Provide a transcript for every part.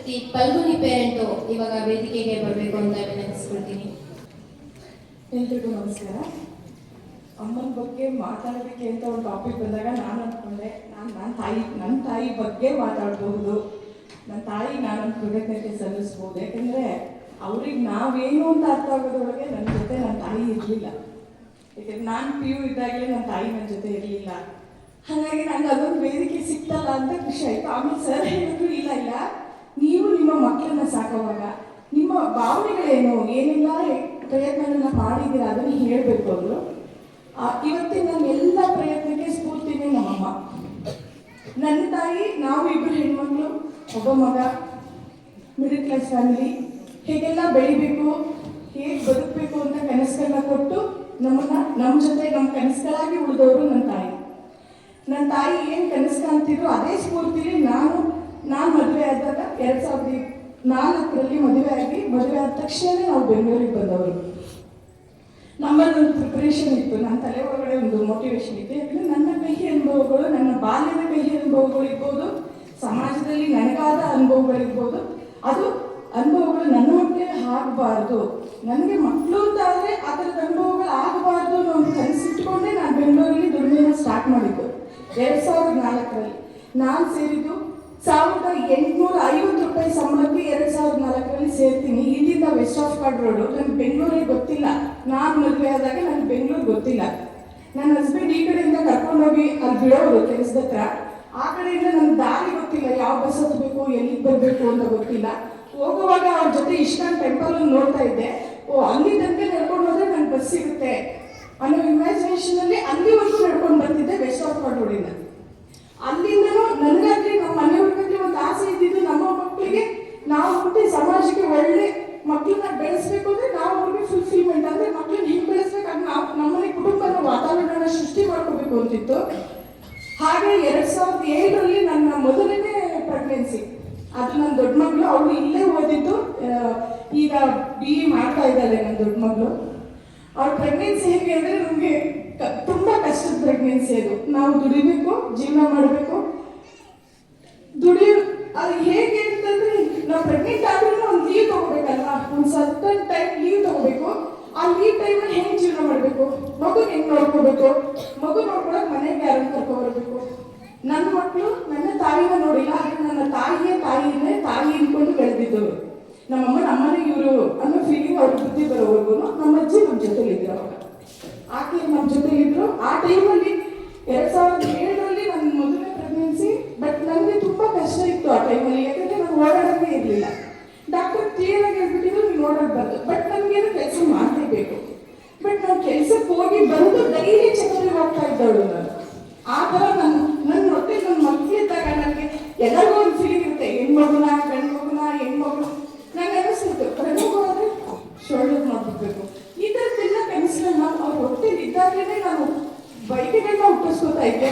Shri ಪಲ್ಗುನಿ parent ಇವಾಗ ವೇದಿಕೆಗೆ ಬರಬೇಕು ಅಂತ ವಿನಂತಿಸ್ಕೊಳ್ತೀನಿ. ಎಲ್ರಿಗೂ ನಮಸ್ಕಾರ. ಅಮ್ಮನ ಬಗ್ಗೆ ಮಾತಾಡೋದಕ್ಕೆ ಅಂತ ಒಂದು ಟಾಪಿಕ್ ಬಂದಾಗ ನಾನು ಅಂದ್ಕೊಂಡೆ ನನ್ನ ತಾಯಿ ಬಗ್ಗೆ ಮಾತಾಡ್ಬೋದು, ನನ್ನ ತಾಯಿ ನಾನು ಕೃತಜ್ಞತೆ ಸಲ್ಲಿಸ್ಬೋದು. ಯಾಕಂದರೆ ಅವ್ರಿಗೆ ನಾವೇನು ಅಂತ ಅರ್ಥ ಆಗೋದ್ರೊಳಗೆ ನನ್ನ ಜೊತೆ ನನ್ನ ತಾಯಿ ಇರಲಿಲ್ಲ. ಯಾಕಂದ್ರೆ ನಾನು PU ಇದ್ದಾಗಲೇ ನನ್ನ ತಾಯಿ ನನ್ನ ಜೊತೆ ಇರಲಿಲ್ಲ. ಹಾಗಾಗಿ ನಂಗೆ ಅದೊಂದು ವೇದಿಕೆ ಸಿಕ್ತಲ್ಲ ಅಂತ ಖುಷಿ ಆಯಿತು. ಆಮೇಲೆ ಸರ್ ಹೇಳಿದ್ರು, ಇಲ್ಲ ನೀವು ನಿಮ್ಮ ಮಕ್ಕಳನ್ನ ಸಾಕೋವಾಗ ನಿಮ್ಮ ಭಾವನೆಗಳೇನು, ಏನೆಲ್ಲ ಪ್ರಯತ್ನಗಳನ್ನ ಮಾಡಿದ್ದೀರಾ ಅದನ್ನು ಹೇಳಬೇಕು ಅಂದರು. ಇವತ್ತಿನ ನನ್ನ ಎಲ್ಲ ಪ್ರಯತ್ನಕ್ಕೆ ಸ್ಫೂರ್ತಿನೇ ನಮ್ಮಮ್ಮ. ನನ್ನ ತಾಯಿ, ನಾವು ಇಬ್ಬರು ಹೆಣ್ಮಕ್ಳು, ಒಬ್ಬ ಮಗ, ಮಿಡಲ್ ಕ್ಲಾಸ್ ಫ್ಯಾಮಿಲಿ, ಹೇಗೆಲ್ಲ ಬೆಳಿಬೇಕು, ಹೇಗೆ ಬದುಕಬೇಕು ಅಂತ ಕನಸುಗಳನ್ನ ಕೊಟ್ಟು ನಮ್ಮ ಜೊತೆ ನಮ್ಮ ಕನಸುಗಳಾಗಿ ಉಳಿದವರು ನನ್ನ ತಾಯಿ. ನನ್ನ ತಾಯಿ ಏನು ಕನಸು ಕಾಣ್ತಿದ್ರು ಅದೇ ಸ್ಫೂರ್ತಿಲಿ ನಾನು ಮದುವೆ ಆದಾಗ 2004ರಲ್ಲಿ ಮದುವೆ ಆದ ತಕ್ಷಣ ನಾವು ಬೆಂಗಳೂರಿಗೆ ಬಂದವರು. ನಮ್ಮಲ್ಲೊಂದು ಪ್ರಿಪರೇಷನ್ ಇತ್ತು, ನನ್ನ ತಲೆ ಒಳಗಡೆ ಒಂದು ಮೋಟಿವೇಶನ್ ಇತ್ತು. ಯಾಕಂದರೆ ನನ್ನ ಕಹಿ ಅನುಭವಗಳು, ನನ್ನ ಬಾಲ್ಯದ ಕಹಿ ಅನುಭವಗಳಿರ್ಬೋದು, ಸಮಾಜದಲ್ಲಿ ನನಗಾದ ಅನುಭವಗಳಿರ್ಬೋದು, ಅದು ಅನುಭವಗಳು ನನ್ನ ಮಕ್ಕಳಿಗೆ ಆಗಬಾರ್ದು, ನನಗೆ ಮಕ್ಕಳು ಅಂತಾದರೆ ಆ ಥರದ ಅನುಭವಗಳು ಆಗಬಾರ್ದು ಅನ್ನೋ ಒಂದು ಕನಸಿಟ್ಕೊಂಡೇ ನಾನು ಬೆಂಗಳೂರಲ್ಲಿ ದುಡಿಮೆನ ಸ್ಟಾರ್ಟ್ ಮಾಡಿದ್ದು. 2004ರಲ್ಲಿ ನಾನು ಸೇರಿದ್ದು 1850 ರೂಪಾಯಿ ಸಂಬಳಕ್ಕೆ 2004ರಲ್ಲಿ ಸೇರ್ತೀನಿ. ಇಲ್ಲಿಂದ ವೆಸ್ಟ್ ಆಫ್ ಕಾರ್ಡ್ ರೋಡು, ನನಗೆ ಬೆಂಗಳೂರಿಗೆ ಗೊತ್ತಿಲ್ಲ. ನಾನು ಮದುವೆ ಆದಾಗ ನನಗೆ ಬೆಂಗಳೂರು ಗೊತ್ತಿಲ್ಲ. ನನ್ನ ಹಸ್ಬೆಂಡ್ ಈ ಕಡೆಯಿಂದ ಕರ್ಕೊಂಡೋಗಿ ಅಲ್ಲಿ ಬಿಡೋರು ಕೆಲಸದ ಹತ್ರ, ಆ ಕಡೆಯಿಂದ ನನಗೆ ದಾರಿ ಗೊತ್ತಿಲ್ಲ, ಯಾವ ಬಸ್ ಹತ್ತಬೇಕು, ಎಲ್ಲಿಗೆ ಬರಬೇಕು ಅಂತ ಗೊತ್ತಿಲ್ಲ. ಹೋಗುವಾಗ ಅವ್ರ ಜೊತೆ ಇಸ್ಕಾನ್ ಟೆಂಪಲ್ ನೋಡ್ತಾ ಇದ್ದೆ, ಅಲ್ಲಿ ತನಕ ನಡ್ಕೊಂಡು ಹೋದ್ರೆ ನನಗೆ ಬಸ್ ಸಿಗುತ್ತೆ ಅನ್ನೋ ಇಮ್ಯಾಜಿನೇಷನಲ್ಲಿ ಅಲ್ಲಿವರೆಗೂ ನಡ್ಕೊಂಡು ಬರ್ತಿದ್ದೆ ವೆಸ್ಟ್ ಆಫ್ ಕಾರ್ಡ್ ರೋಡಿಂದ. ಅಲ್ಲಿಂದನೂ ನನಗಾಗಲಿ ನಮ್ಮ ಮನೆಯವ್ರಿಗೆ ಒಂದು ಆಸೆ ಇದ್ದಿದ್ದು, ನಮ್ಮ ಮಕ್ಕಳಿಗೆ ನಾವು ಹುಟ್ಟಿ ಸಮಾಜಕ್ಕೆ ಒಳ್ಳೆ ಮಕ್ಕಳನ್ನ ಬೆಳೆಸ್ಬೇಕು ಅಂದರೆ ನಾವು ಅವ್ರಿಗೆ ಫುಲ್ಫಿಲ್ಮೆಂಟ್ ಅಂದರೆ ಮಕ್ಕಳನ್ನ ಹಿಂಗೆ ಬೆಳೆಸ್ಬೇಕಾದ್ರೆ ನಾವು ನಮ್ಮನೆ ಕುಟುಂಬದ ವಾತಾವರಣ ಸೃಷ್ಟಿ ಮಾಡ್ಕೋಬೇಕು ಅಂತಿತ್ತು. ಹಾಗೆ 2007ರಲ್ಲಿ ನನ್ನ ಮೊದಲನೇ ಪ್ರೆಗ್ನೆನ್ಸಿ, ಅದು ನನ್ನ ದೊಡ್ಡ ಮಗಳು. ಅವಳು ಇಲ್ಲೇ ಓದಿದ್ದು, ಈಗ BE ಮಾಡ್ತಾ ಇದ್ದಾಳೆ ನನ್ನ ದೊಡ್ಡ ಮಗಳು. ಅವ್ರ ಪ್ರೆಗ್ನೆನ್ಸಿ ಹೇಗೆ ಅಂದರೆ ನಮಗೆ ತುಂಬ ಕಷ್ಟದ ಪ್ರೆಗ್ನೆನ್ಸಿ ಅದು. ನಾವು ದುಡಿಬೇಕು, ಜೀವನ ಮಾಡಬೇಕು, ಅದು ಹೇಗೆ ಅಂತಂದ್ರೆ ನಾವು ಪ್ರೆಗ್ನೆಂಟ್ ಆದ್ರೂ ಒಂದು ಲೀವ್ ತಗೋಬೇಕಲ್ವಾ, ಒಂದು ಸರ್ಟನ್ ಟೈಮ್ ಲೀವ್ ತಗೋಬೇಕು. ಆ ಲೀವ್ ಟೈಮಲ್ಲಿ ಹೆಂಗೆ ಜೀವನ ಮಾಡಬೇಕು, ಮಗು ಹೆಂಗೆ ನೋಡ್ಕೋಬೇಕು, ಮಗು ನೋಡ್ಕೊಳಕ್ ಮನೆಗೆ ಯಾರನ್ನು ಕರ್ಕೊಬರ್ಬೇಕು. ನನ್ನ ಮಕ್ಕಳು ನನ್ನ ತಾಯಿನ ನೋಡಿಲ್ಲ, ಆದರೆ ನನ್ನ ತಾಯಿನೇ ತಾಯಿ ಇಟ್ಕೊಂಡು ಬೆಳೆದಿದ್ದವರು. ನಮ್ಮಮ್ಮನೇ ಇವರು ಅನ್ನೋ ಫೀಲಿಂಗ್ ಅವ್ರ ಬುದ್ಧಿ ಬರೋವರೆಗೂ ನಮ್ಮ ಅಜ್ಜಿ ನಮ್ಮ ಜೊತೆಲಿದ್ರು. ಅವಾಗ ಆಕೆ ನಮ್ಮ ಜೊತೆಲಿದ್ರು. ಆ ಟೈಮಲ್ಲಿ 2007ರಲ್ಲಿ ನನ್ನ ಮೊದಲನೇ ಪ್ರೆಗ್ನೆನ್ಸಿ. ಬಟ್ ನನಗೆ ತುಂಬ ಕಷ್ಟ ಇತ್ತು ಆ ಟೈಮಲ್ಲಿ, ಯಾಕಂದರೆ ನಾನು ಓಡಾಡೋದೇ ಇರಲಿಲ್ಲ. ಡಾಕ್ಟರ್ ಕ್ಲಿಯರಾಗಿ ಹೇಳ್ಬಿಟ್ಟಿದ್ರು, ನೀವು ಓಡಾಡಬಾರ್ದು. ಬಟ್ ನನಗೇನು ಕೆಲಸ ಮಾಡಲೇಬೇಕು. ಬಟ್ ನಾನು ಕೆಲಸಕ್ಕೆ ಹೋಗಿ ಬಂದು ಡೈಲಿ ಚೆಕಪ್ಗೆ ಹೋಗ್ತಾ ಇದ್ದವಳು ನಾನು. ಆ ಥರ ನನ್ನ ಹೊಟ್ಟೆ ನನ್ನ ಮಕ್ಕಳಿದ್ದಾಗ ನನಗೆ ಎಲ್ಲರಿಗೂ ಒಂದು ಫೀಲಿಂಗ್ ಇರುತ್ತೆ, ಹೆಣ್ಮಗುನ ಹೆಣ್ಮಗುನ ನಂಗೆ ಅನಿಸ್ತಿತ್ತು, ಗಂಡು ಆದರೆ ಶೋಲ್ಡರ್ ಮಾಡ್ಬಿಡ್ಬೇಕು. ಈ ಥರದ್ದೆಲ್ಲ ಕನಸುಗಳನ್ನ ಅವ್ರ ಹೊಟ್ಟೆಲಿ ಇದ್ದಾಗಲೇ ನಾನು ಬೈಕೆಗಳನ್ನ ಹುಟ್ಟಿಸ್ಕೊತಾ ಇದ್ದೆ.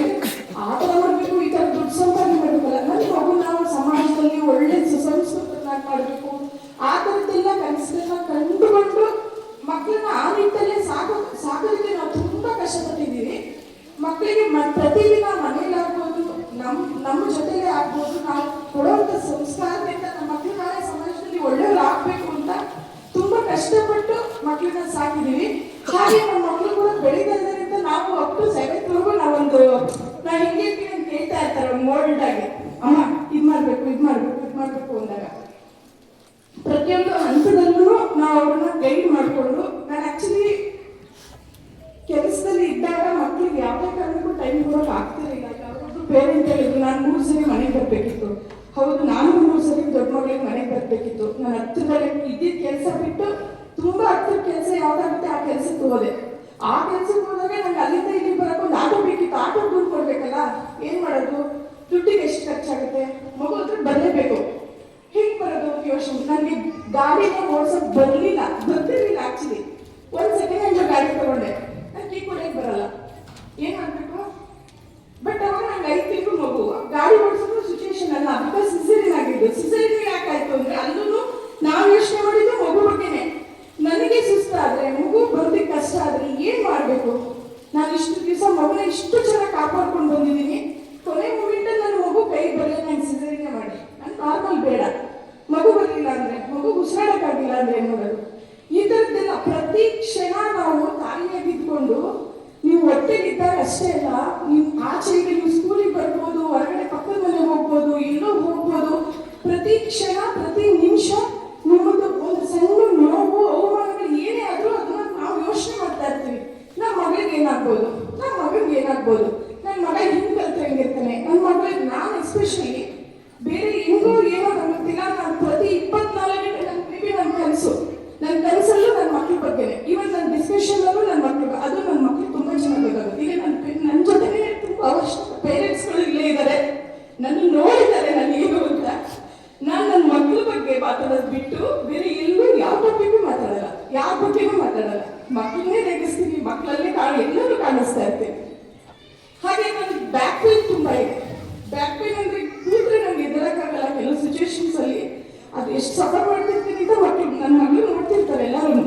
ಆ ಥರ ಮಾಡಬೇಕು, ಈ ಥರ ದುಡ್ಡು ಸಂಪಾದನೆ ಮಾಡಬೇಕಲ್ಲ, ನನ್ನ ಮಗು ನಾವು ಸಮಾಜದಲ್ಲಿ ಒಳ್ಳೆ ಸುಸಂಸ್ಕೃತನಾಗಿ ಮಾಡಬೇಕು. ಆ ಥರದ್ದೆಲ್ಲ ಕನಸುಗಳನ್ನ ಕಂಡುಕೊಂಡು ಮಕ್ಕಳನ್ನ ಆ ನಿಟ್ಟಲ್ಲೇ ಸಾಕೋದಕ್ಕೆ ನಾವು ತುಂಬ ಕಷ್ಟಪಟ್ಟಿದ್ದೀವಿ. ಮಕ್ಕಳಿಗೆ ಪ್ರತಿದಿನ ಮನೇಲಾಗ್ಬೋದು, ನಮ್ಮ ಜೊತೆಲೇ ಆಗ್ಬೋದು, ನಾವು ಕೊಡುವಂಥ ಸಂಸ್ಕಾರದಿಂದ ನಮ್ಮ ಮಕ್ಕಳು ನಾಳೆ ಸಮಾಜದಲ್ಲಿ ಒಳ್ಳೆಯವ್ರು ಆಗಬೇಕು ಅಂತ ತುಂಬ ಕಷ್ಟಪಟ್ಟು ಮಕ್ಕಳನ್ನ ಸಾಕಿದ್ದೀವಿ. ಹಾಗೆ ನಮ್ಮ ಮಕ್ಕಳು ಕೂಡ ಬೆಳೀತಾ ಇದ್ದಾರೆ ಅಂತ ನಾವು ಅಪ್ ಟು 7th ನಾನು ಹೆಂಗೆ ಅಂತ ಕೇಳ್ತಾ ಇರ್ತಾರೆ ಒಂದು ಮೋಲ್ಡ್ ಆಗಿ, ಅಮ್ಮ ಇದು ಮಾಡಬೇಕು ಅಂದಾಗ ಪ್ರತಿಯೊಂದು ಹಂತದಲ್ಲೂ ನಾವು ಅವ್ರನ್ನ ಗೈಡ್ ಮಾಡಿಕೊಂಡು, ನಾನು ಆ್ಯಕ್ಚುಲಿ ಕೆಲಸದಲ್ಲಿ ಇದ್ದಾಗ ಮಕ್ಕಳಿಗೆ ಯಾವುದೇ ಕಾರಣಕ್ಕೂ ಟೈಮ್ ಕೊಡೋಕೆ ಆಗ್ತಿರಲಿಲ್ಲ. ಯಾವ್ದಾದ್ರು ಪೇರೆಂಟ್ ಹೇಳಿದ್ರು, ನಾನು 3 ಸರಿ ಮನೆಗೆ ಬರಬೇಕಿತ್ತು. ಹೌದು, ನಾನು 3 ಸರಿ ದೊಡ್ಡ ಮಗಳಿಗೆ ಮನೆಗೆ ಬರಬೇಕಿತ್ತು. ನಾನು ಹತ್ತಿರದಲ್ಲಿ ಇದ್ದಿದ್ದ ಕೆಲಸ ಬಿಟ್ಟು ತುಂಬ ಹತ್ತಿರ ಕೆಲಸ ಯಾವುದಾಗುತ್ತೆ ಆ ಕೆಲಸಕ್ಕೆ ಹೋದೆ. ಆ ಕೆಲಸಕ್ಕೆ ಹೋದಾಗ ನನಗೆ ಅಲ್ಲಿಂದ ಇಲ್ಲಿ ಬರೋಕೆ ಒಂದು ಆಟೋ ಬೇಕಿತ್ತು. ಆಟೋ ದುಡ್ಡು ಕೊಡಬೇಕಲ್ಲ, ಏನು ಮಾಡೋದು, ದುಡ್ಡಿಗೆ ಎಷ್ಟು ಖರ್ಚಾಗುತ್ತೆ, ಮಗು ಹತ್ರ ಬರಲೇಬೇಕು, ಹಿಂಗೆ ಬರೋದು ಯೋಚನೆ. ನನಗೆ ಗಾಡಿನ ಓಡಿಸೋಕೆ ಬರ್ತಿರ್ಲಿಲ್ಲ ಆ್ಯಕ್ಚುಲಿ. 1 ಸೆಕೆಂಡ್ ಹಂಗೆ ಗಾಡಿ ತಗೊಂಡೆ, ನಾನು ಕೀ ಕೊಡೋಕೆ ಬರಲ್ಲ, ಏನು ಮಾಡಬೇಕು. ಬಟ್ ಅವಾಗ ನಂಗೆ 5 ತಿಂಗಳು ಮಗು, ಗಾಡಿ ಓಡಿಸೋದು ಸಿಚುವೇಶನ್ ಅಲ್ಲ. ಬಿಕಾಸ್ ಸಿಸೇರಿಯನ್ ಆಗಿದ್ದು. ಸಿಸೇರಿಯನ್ ಯಾಕಾಯ್ತು ಅಂದರೆ ಅಲ್ಲೂ ನಾವು ಯೋಚನೆ ಮಾಡಿದ್ದು ಮಗು ಬಗ್ಗೆನೆ. ನನಗೆ ಸುಸ್ತಾದರೆ, ಮಗು ಬರೋದಕ್ಕೆ ಕಷ್ಟ ಆದರೆ ಏನು ಮಾಡಬೇಕು. ನಾನು ಇಷ್ಟು ದಿವಸ ಮಗುನ ಇಷ್ಟು ಚೆನ್ನಾಗಿ ಕಾಪಾಡ್ಕೊಂಡು ಬಂದಿದ್ದೀನಿ. ಕೊನೆ ಮೂಮೆಂಟಲ್ಲಿ ನನ್ನ ಮಗು ಕೈ ಬರಲ್ಲ, ನಾನು ಸಿಸೇರಿಯನ್ ಮಾಡಿ, ನಾನು ನಾರ್ಮಲ್ ಬೇಡ, ಅಂದ್ರೆ ಏನ್ ಮಾಡೋದು? ಈ ತರದ್ದೆಲ್ಲ ಪ್ರತಿ ಕ್ಷಣ ನಾವು ತಾಯಿಯಾಗಿದ್ಕೊಂಡು ನೀವು ಹೊಟ್ಟೆಲಿದ್ದಾಗ ಅಷ್ಟೇ ಅಲ್ಲ, ನೀವು ಆಚೆಗೆ ನೀವು ಸ್ಕೂಲಿಗೆ ಬರ್ಬೋದು, ಹೊರಗಡೆ ಪಕ್ಕದ ಮನೆಗೆ ಹೋಗ್ಬೋದು, ಎಲ್ಲೋ ಹೋಗ್ಬೋದು. ಪ್ರತಿ ಕ್ಷಣ ಪ್ರತಿ ನಿಮಿಷ ನಿಮ್ಮದು ಒಂದು ಸಣ್ಣ ನೋವು ಅವಮಾನಗಳು ಏನೇ ಆದ್ರೂ ಅದನ್ನ ನಾವು ಯೋಚನೆ ಮಾಡ್ತಾ ಇರ್ತೀವಿ. ನಮ್ಮ ಮಗಳಿಗೆ ಏನಾಗ್ಬೋದು, ನಮ್ಮ ಮಗಳಿಗೆ ಏನಾಗ್ಬೋದು, ನನ್ನ ಮಗ ಹಿಂಗ್ ಕಲ್ತು ಹೆಂಗಿರ್ತಾನೆ, ನನ್ನ ಮಗಳಿಗೆ ನಾನು ಎಸ್ಪೆಷಲಿ ಬೇರೆ ಹೆಂಗೋ ಏನೋ ಗೊತ್ತಿಲ್ಲ, ನಾನು ಪ್ರತಿ 24 ಗಂಟೆ ನನ್ನ ಕನಸಲ್ಲೂ ನನ್ನ ಮಕ್ಳ ಬಗ್ಗೆನೆ, ಇವನ್ ನನ್ನ ಡಿಸ್ಕಷನ್ ಅಲ್ಲೂ ನನ್ನ ಮಕ್ಳು, ಅದು ನನ್ನ ಮಕ್ಳು ತುಂಬಾ ಚೆನ್ನಾಗಿ ಗೊತ್ತಾಗುತ್ತೆ. ಈಗ ನನ್ನ ಜೊತೆಗೆ ತುಂಬಾ ಅವಶ್ಯಕ ಪೇರೆಂಟ್ಸ್ಗಳು ಇಲ್ಲೇ ಇದ್ದಾರೆ, ನನ್ನ ನೋಡಿದ್ದಾರೆ ನಾನು ಏನು ಅಂತ. ನಾನು ನನ್ನ ಮಕ್ಳ ಬಗ್ಗೆ ಮಾತಾಡೋದು ಬಿಟ್ಟು ಬೇರೆ ಎಲ್ಲೂ ಯಾವ ಬಗ್ಗೆಗೂ ಮಾತಾಡಲ್ಲ, ಯಾವ ಬಗ್ಗೆನೂ ಮಾತಾಡಲ್ಲ. ಮಕ್ಕಳನ್ನೇ ರೇಗಿಸ್ತೀನಿ, ಮಕ್ಕಳಲ್ಲೇ ಎಲ್ಲರೂ ಕಾಣಿಸ್ತಾ ಇರ್ತೀನಿ. ಹಾಗೆ ನನಗೆ ಬ್ಯಾಕ್ ಪೇನ್ ತುಂಬಾ ಇದೆ. ಬ್ಯಾಕ್ ಪೇನ್ ಅಂದ್ರೆ ಕೂತ್ರೆ ನಂಗೆ ಎದುರಕ್ಕಾಗಲ್ಲ. ಕೆಲವು ಸಿಚುವೇಶನ್ಸ್ ಅಲ್ಲಿ ಅದು ಎಷ್ಟು ಸಫರ್ ಮಾಡ್ತಿರ್ತೀನಿ ಅಂತ ಮಕ್ಕಳು ನನ್ನ ಮಗಳು ನೋಡ್ತಿರ್ತಾರೆ ಎಲ್ಲರೂ.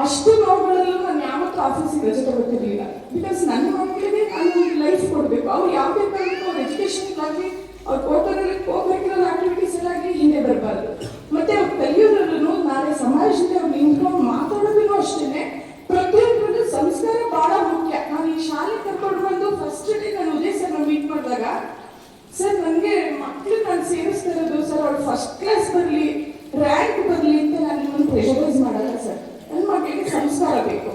ಅಷ್ಟು ನೋವುಗಳಲ್ಲೂ ನಾನು ಯಾವತ್ತೂ ಆಫೀಸಿಗೆ ರಜೆ ತಗೋತಿರ್ಲಿಲ್ಲ. ಬಿಕಾಸ್ ನನ್ನ ಮಕ್ಕಳಿಗೆ ನಾನು ಲೈಫ್ ಕೊಡಬೇಕು. ಅವ್ರು ಯಾವುದೇ ಕಾರಣಕ್ಕೂ ಅವ್ರ ಎಜುಕೇಶನ್ ಆಗಲಿ, ಅವ್ರ ಕೋಕರಿಕ್ಯುಲರ್ ಆಕ್ಟಿವಿಟೀಸ್ ಆಗಲಿ ಹಿಂದೆ ಬರಬಾರ್ದು. ಮತ್ತೆ ಅವ್ರು ಕಲಿಯೋದ್ರಲ್ಲೂ ನಾಳೆ ಸಮಾಜದಲ್ಲಿ ಅವ್ರು ನಿಂತ್ಕೊಂಡು ಮಾತಾಡೋದೂ ಅಷ್ಟೇ. ಪ್ರತಿಯೊಬ್ಬರದ್ದು ಸಂಸ್ಕಾರ ಬಹಳ ಮುಖ್ಯ. ನಾನು ಈ ಶಾಲೆ ಕರ್ಕೊಂಡು ಬಂದು ಫಸ್ಟ್ ಡೇ ನಾನು ಉದಯ್ ಸರ್ ಮೀಟ್ ಮಾಡಿದಾಗ, ಸರ್ ನನಗೆ ಮಕ್ಕಳು ನಾನು ಸೇರಿಸ್ತಾ ಇರೋದು ಸರ್, ಅವ್ಳು ಫಸ್ಟ್ ಕ್ಲಾಸ್ ಬರಲಿ, ರ್ಯಾಂಕ್ ಬರಲಿ ಅಂತ ನಾನು ನಿಮ್ಮನ್ನು ಪ್ರೆಷರೈಸ್ ಮಾಡಲ್ಲ ಸರ್. ನನ್ನ ಮಕ್ಕಳಿಗೆ ಸಂಸ್ಕಾರ ಬೇಕು.